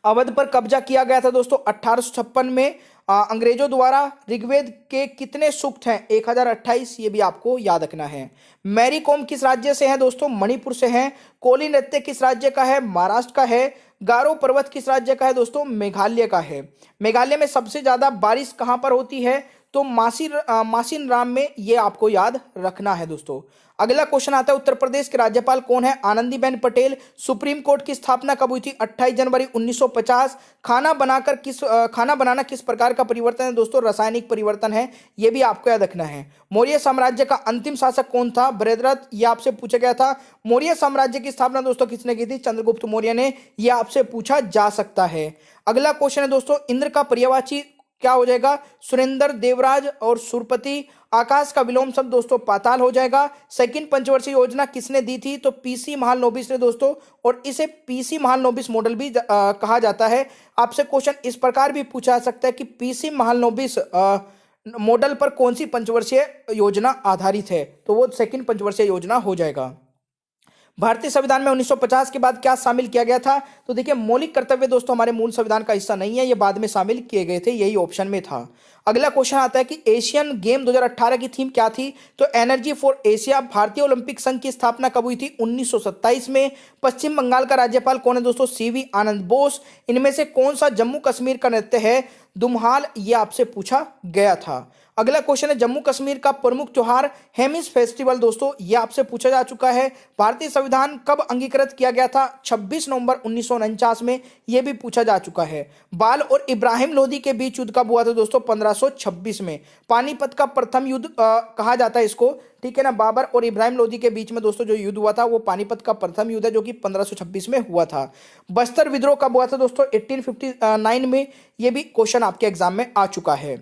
अवध पर कब्जा किया गया था दोस्तों 1856 में अंग्रेजों द्वारा। ऋग्वेद के कितने सूक्त हैं? 1028, ये भी आपको याद रखना है। मैरी कॉम किस राज्य से है दोस्तों? मणिपुर से है। कोली नृत्य किस राज्य का है? महाराष्ट्र का है। गारो पर्वत किस राज्य का है दोस्तों? मेघालय का है। मेघालय में सबसे ज्यादा बारिश कहां पर होती है? तो मासिन राम में। ये आपको याद रखना है दोस्तों। अगला क्वेश्चन आता है, उत्तर प्रदेश के राज्यपाल कौन है? आनंदीबेन पटेल। सुप्रीम कोर्ट की स्थापना कब हुई थी? 28 जनवरी 1950। खाना बनाना किस प्रकार का परिवर्तन है दोस्तों? रासायनिक परिवर्तन है। यह भी आपको याद रखना है। मौर्य साम्राज्य का अंतिम शासक कौन था? बृहद्रथ, यह आपसे पूछा गया था। मौर्य साम्राज्य की स्थापना दोस्तों किसने की थी? चंद्रगुप्त मौर्य ने। यह आपसे पूछा जा सकता है। अगला क्वेश्चन है दोस्तों, इंद्र का पर्यायवाची क्या हो जाएगा? सुरेंद्र, देवराज और सुरपति। आकाश का विलोम शब्द दोस्तों पाताल हो जाएगा। सेकंड पंचवर्षीय योजना किसने दी थी? तो पीसी महालनोबिस ने दोस्तों, और इसे पीसी महालनोबिस मॉडल भी कहा जाता है। आपसे क्वेश्चन इस प्रकार भी पूछा जा सकता है कि पीसी महालनोबिस मॉडल पर कौन सी पंचवर्षीय योजना आधारित है? तो वो सेकंड पंचवर्षीय योजना हो जाएगा। भारतीय संविधान में 1950 के बाद क्या शामिल किया गया था? तो देखिए मौलिक कर्तव्य दोस्तों हमारे मूल संविधान का हिस्सा नहीं है, ये बाद में शामिल किए गए थे, यही ऑप्शन में था। अगला क्वेश्चन आता है कि एशियन गेम 2018 की थीम क्या थी? तो एनर्जी फॉर एशिया। भारतीय ओलंपिक संघ की स्थापना कब हुई थी? 1927 में। पश्चिम बंगाल का राज्यपाल कौन है दोस्तों? सीवी आनंद बोस। इनमें से कौन सा जम्मू कश्मीर का नृत्य है? दुम्हाल, ये आपसे पूछा गया था। अगला क्वेश्चन है जम्मू कश्मीर का प्रमुख त्योहार हेमिस फेस्टिवल दोस्तों, ये आपसे पूछा जा चुका है। भारतीय संविधान कब अंगीकृत किया गया था? 26 नवंबर 1949 में, ये भी पूछा जा चुका है। बाल और इब्राहिम लोदी के बीच युद्ध कब हुआ था दोस्तों? 1526 में। पानीपत का प्रथम युद्ध कहा जाता है इसको, ठीक है ना। बाबर और इब्राहिम लोदी के बीच में दोस्तों जो युद्ध हुआ था वो पानीपत का प्रथम युद्ध है, जो कि 1526 में हुआ था। बस्तर विद्रोह कब हुआ था दोस्तों? 1859 में। ये भी क्वेश्चन आपके एग्जाम में आ चुका है।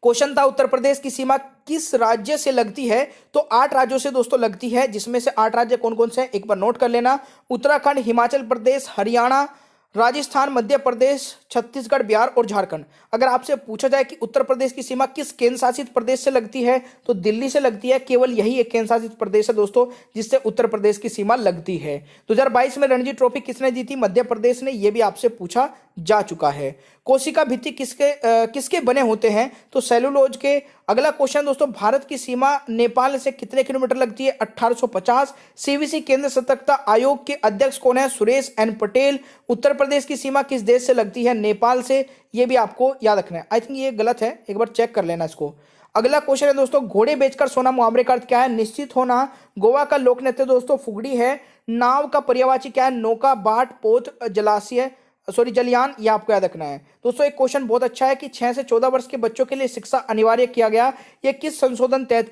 क्वेश्चन था उत्तर प्रदेश की सीमा किस राज्य से लगती है? तो 8 राज्यों से दोस्तों लगती है, जिसमें से 8 राज्य कौन कौन से हैं एक बार नोट कर लेना। उत्तराखंड, हिमाचल प्रदेश, हरियाणा, राजस्थान, मध्य प्रदेश, छत्तीसगढ़, बिहार और झारखंड। अगर आपसे पूछा जाए कि उत्तर प्रदेश की सीमा किस केंद्र शासित प्रदेश से लगती है, तो दिल्ली से लगती है। केवल यही एक केंद्र शासित प्रदेश है दोस्तों जिससे उत्तर प्रदेश की सीमा लगती है। 2022 में रणजी ट्रॉफी किसने जीती? मध्य प्रदेश ने, यह भी आपसे पूछा जा चुका है। कोशिका भित्ति किसके बने होते हैं? तो सेलुलोज के। अगला क्वेश्चन दोस्तों, भारत की सीमा नेपाल से कितने किलोमीटर लगती है? 1850। सीवीसी केंद्र सतर्कता आयोग के अध्यक्ष कौन है? सुरेश एन पटेल। उत्तर प्रदेश की सीमा किस देश से लगती है? नेपाल से। यह भी आपको याद रखना है। आई थिंक ये गलत है, एक बार चेक कर लेना इसको। अगला क्वेश्चन है दोस्तों, घोड़े बेचकर सोना मुहावरे का अर्थ क्या है? निश्चित होना। गोवा का लोक नृत्य दोस्तों फुगड़ी है। नाव का पर्यायवाची क्या है? नौका, बाट, पोत, जलाशय, जलयान, ये आपको याद रखना है। दोस्तों एक क्वेश्चन बहुत अच्छा है कि 6 से 14 वर्ष के बच्चों के लिए शिक्षा अनिवार्य किया गया, यह किस संशोधन तहत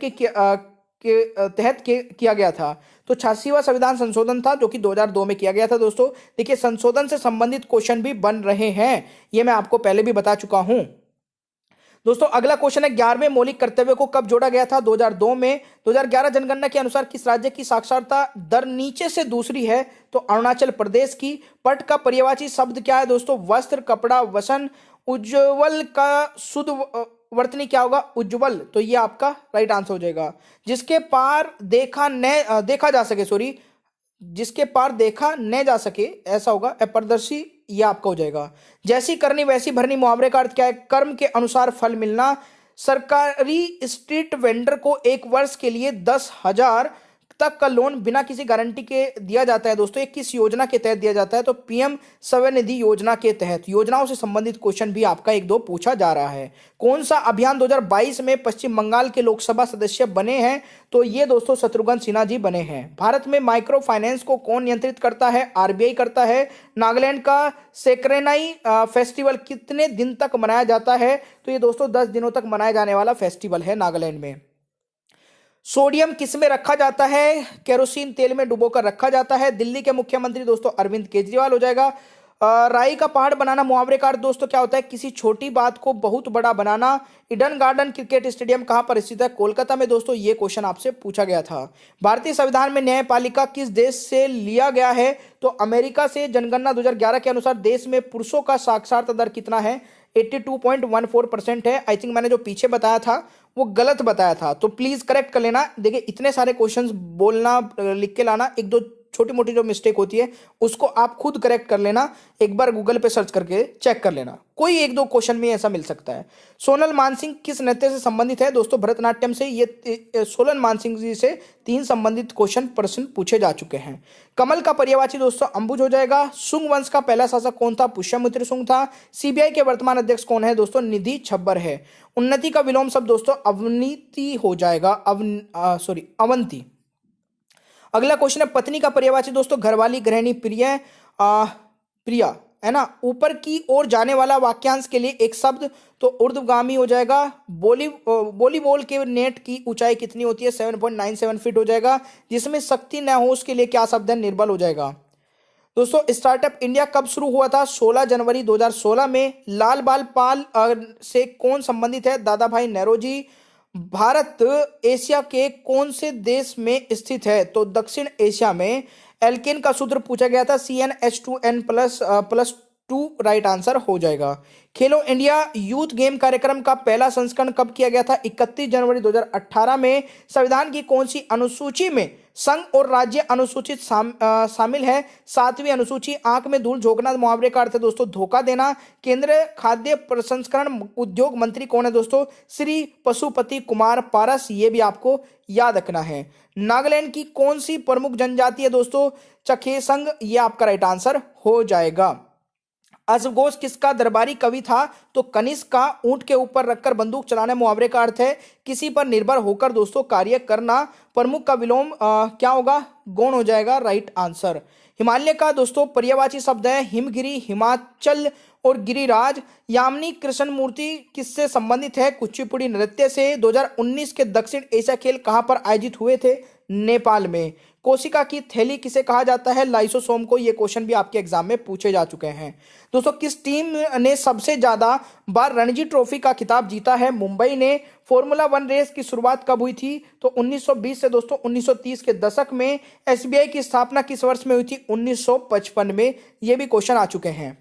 किया गया था? तो 86वां संविधान संशोधन था, जो कि 2002 में किया गया था। दोस्तों देखिए संशोधन से संबंधित क्वेश्चन भी बन रहे हैं, ये मैं आपको पहले भी बता चुका हूं। दोस्तों अगला क्वेश्चन है 11वें मौलिक कर्तव्य को कब जोड़ा गया था? 2002 में। 2011 जनगणना के अनुसार किस राज्य की साक्षरता दर नीचे से दूसरी है? तो अरुणाचल प्रदेश की। पट का पर्यायवाची शब्द क्या है दोस्तों? वस्त्र, कपड़ा, वसन। उज्ज्वल का शुद्ध वर्तनी क्या होगा? उज्ज्वल। तो ये आपका राइट आंसर हो जाएगा। जिसके पार देखा जा सके, जिसके पार देखा न जा सके, ऐसा होगा अपारदर्शी, ये आपका हो जाएगा। जैसी करनी वैसी भरनी मुहावरे का अर्थ क्या है? कर्म के अनुसार फल मिलना। सरकारी स्ट्रीट वेंडर को 1 वर्ष के लिए 10,000 तक का लोन बिना किसी गारंटी के दिया जाता है दोस्तों। ये किस योजना के तहत दिया जाता है? तो पीएम स्वनिधि योजना के तहत। योजनाओं से संबंधित क्वेश्चन भी आपका 1-2 पूछा जा रहा है। कौन सा अभियान 2022 में पश्चिम बंगाल के लोकसभा सदस्य बने हैं? तो ये दोस्तों शत्रुघ्न सिन्हा जी बने हैं। भारत में माइक्रो फाइनेंस को कौन नियंत्रित करता है? आरबीआई करता है। नागालैंड का सेक्रेनाई फेस्टिवल कितने दिन तक मनाया जाता है? तो ये दोस्तों 10 दिनों तक मनाया जाने वाला फेस्टिवल है नागालैंड में। सोडियम किस में रखा जाता है? केरोसिन तेल में डुबोकर रखा जाता है। दिल्ली के मुख्यमंत्री दोस्तों अरविंद केजरीवाल हो जाएगा। राई का पहाड़ बनाना मुहावरे का अर्थ दोस्तों क्या होता है? किसी छोटी बात को बहुत बड़ा बनाना। ईडन गार्डन क्रिकेट स्टेडियम कहां पर स्थित है? कोलकाता में। दोस्तों ये क्वेश्चन आपसे पूछा गया था। भारतीय संविधान में न्यायपालिका किस देश से लिया गया है? तो अमेरिका से। जनगणना 2011 के अनुसार देश में पुरुषों का साक्षरता दर कितना है? 82.14% है। आई थिंक मैंने जो पीछे बताया था वो गलत बताया था, तो प्लीज करेक्ट कर लेना। देखिए इतने सारे क्वेश्चंस बोलना, लिख के लाना, 1-2 छोटी मोटी जो मिस्टेक होती है उसको आप खुद करेक्ट कर लेना। एक बार गूगल पे सर्च करके चेक कर लेना, कोई 1-2 क्वेश्चन में ऐसा मिल सकता है। सोनल मानसिंह किस नृत्य से संबंधित है? दोस्तों भरतनाट्यम से। ये सोनल मानसिंह जी से 3 संबंधित प्रश्न पूछे जा चुके हैं। कमल का पर्यायवाची दोस्तों अंबुज हो जाएगा। सुंग वंश का पहला शासक कौन था? पुष्यमित्र सुंग था। सीबीआई के वर्तमान अध्यक्ष कौन है? दोस्तों निधि छब्बर है। उन्नति का विलोम शब्द दोस्तों अवनीति हो जाएगा, अवंती। अगला क्वेश्चन है पत्नी का पर्यायवाची दोस्तों घरवाली, गृहिणी, प्रिया है ना। ऊपर की ओर जाने वाला वाक्यांश के लिए एक शब्द, तो ऊर्ध्वगामी हो जाएगा। वॉलीबॉल के नेट की ऊंचाई कितनी होती है? 7.97 फीट हो जाएगा। जिसमें शक्ति न हो उसके लिए क्या शब्द है? निर्बल हो जाएगा। दोस्तों स्टार्टअप इंडिया कब शुरू हुआ था? 16 जनवरी 2016 में। लाल बाल पाल से कौन संबंधित है? दादा भाई नेहरू। भारत एशिया के कौन से देश में स्थित है? तो दक्षिण एशिया में। एल्केन का सूत्र पूछा गया था CnH2n+2 राइट आंसर हो जाएगा। खेलो इंडिया यूथ गेम कार्यक्रम का पहला संस्करण कब किया गया था? 31 जनवरी 2018 में। संविधान की कौन सी अनुसूची में संघ और राज्य अनुसूचित शामिल है? 7वीं अनुसूची। आंख में धूल झोंकना मुहावरे का अर्थ है दोस्तों धोखा देना। केंद्रीय खाद्य प्रसंस्करण उद्योग मंत्री कौन है दोस्तों? श्री पशुपति कुमार पारस, ये भी आपको याद रखना है। नागालैंड की कौन सी प्रमुख जनजाति है दोस्तों? चखेसंग, ये आपका राइट आंसर हो जाएगा। अश्वघोष किसका दरबारी कवि था? तो कनिष्क का। ऊंट के ऊपर रखकर बंदूक चलाना मुहावरे का अर्थ है किसी पर निर्भर होकर दोस्तों कार्य करना। प्रमुख का विलोम क्या होगा? गौण हो जाएगा राइट आंसर। हिमालय का दोस्तों पर्यायवाची शब्द है हिमगिरी, हिमाचल और गिरिराज। यामिनी कृष्णमूर्ति किससे संबंधित है? कुचिपुड़ी नृत्य से। 2019 के दक्षिण एशिया खेल कहां पर आयोजित हुए थे? नेपाल में। कोशिका की थैली किसे कहा जाता है? लाइसोसोम को। ये क्वेश्चन भी आपके एग्जाम में पूछे जा चुके हैं। दोस्तों किस टीम ने सबसे ज्यादा बार रणजी ट्रॉफी का खिताब जीता है? मुंबई ने। फॉर्मूला 1 रेस की शुरुआत कब हुई थी? तो 1920 से दोस्तों 1930 के दशक में। एसबीआई की स्थापना किस वर्ष में हुई थी? 1955 में। ये भी क्वेश्चन आ चुके हैं।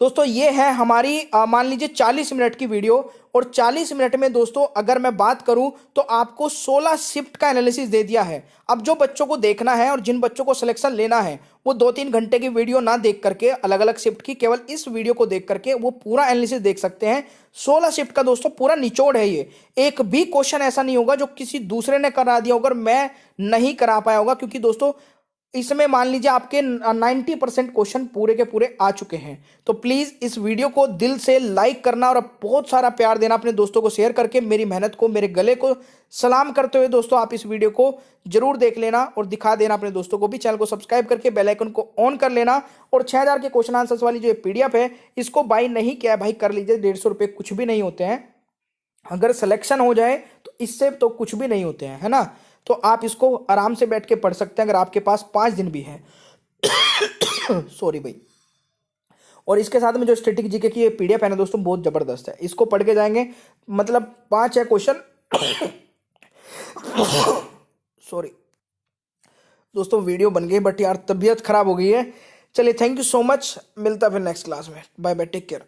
दोस्तों ये है हमारी मान लीजिए 40 मिनट की वीडियो, और 40 मिनट में दोस्तों अगर मैं बात करूं तो आपको 16 शिफ्ट का एनालिसिस दे दिया है। अब जो बच्चों को देखना है और जिन बच्चों को सिलेक्शन लेना है वो 2-3 घंटे की वीडियो ना देख करके अलग अलग शिफ्ट की केवल इस वीडियो को देख करके वो पूरा एनालिसिस देख सकते हैं। 16 शिफ्ट का दोस्तों पूरा निचोड़ है ये। एक भी क्वेश्चन ऐसा नहीं होगा जो किसी दूसरे ने करा दिया होगा, मैं नहीं करा पाया होगा, क्योंकि दोस्तों इसमें मान लीजिए आपके 90% क्वेश्चन पूरे के पूरे आ चुके हैं। तो प्लीज इस वीडियो को दिल से लाइक करना और बहुत सारा प्यार देना, अपने दोस्तों को शेयर करके मेरी मेहनत को, मेरे गले को सलाम करते हुए दोस्तों आप इस वीडियो को जरूर देख लेना और दिखा देना अपने दोस्तों को भी। चैनल को सब्सक्राइब करके बेल आइकन को ऑन कर लेना। और 6000 के क्वेश्चन आंसर्स वाली जो ये पीडीएफ है इसको बाई नहीं किया है भाई, कर लीजिए। 150 रुपये कुछ भी नहीं होते हैं। अगर सिलेक्शन हो जाए तो इससे तो कुछ भी नहीं होते हैं, है ना। तो आप इसको आराम से बैठ के पढ़ सकते हैं अगर आपके पास 5 दिन भी है। सॉरी भाई। और इसके साथ में जो स्टैटिक जीके की ये पीडीएफ है ना दोस्तों बहुत जबरदस्त है, इसको पढ़ के जाएंगे मतलब 5 है क्वेश्चन। सॉरी दोस्तों वीडियो बन गई बट यार तबीयत खराब हो गई है। चलिए थैंक यू सो मच, मिलता है फिर नेक्स्ट क्लास में। Bye bye, take care.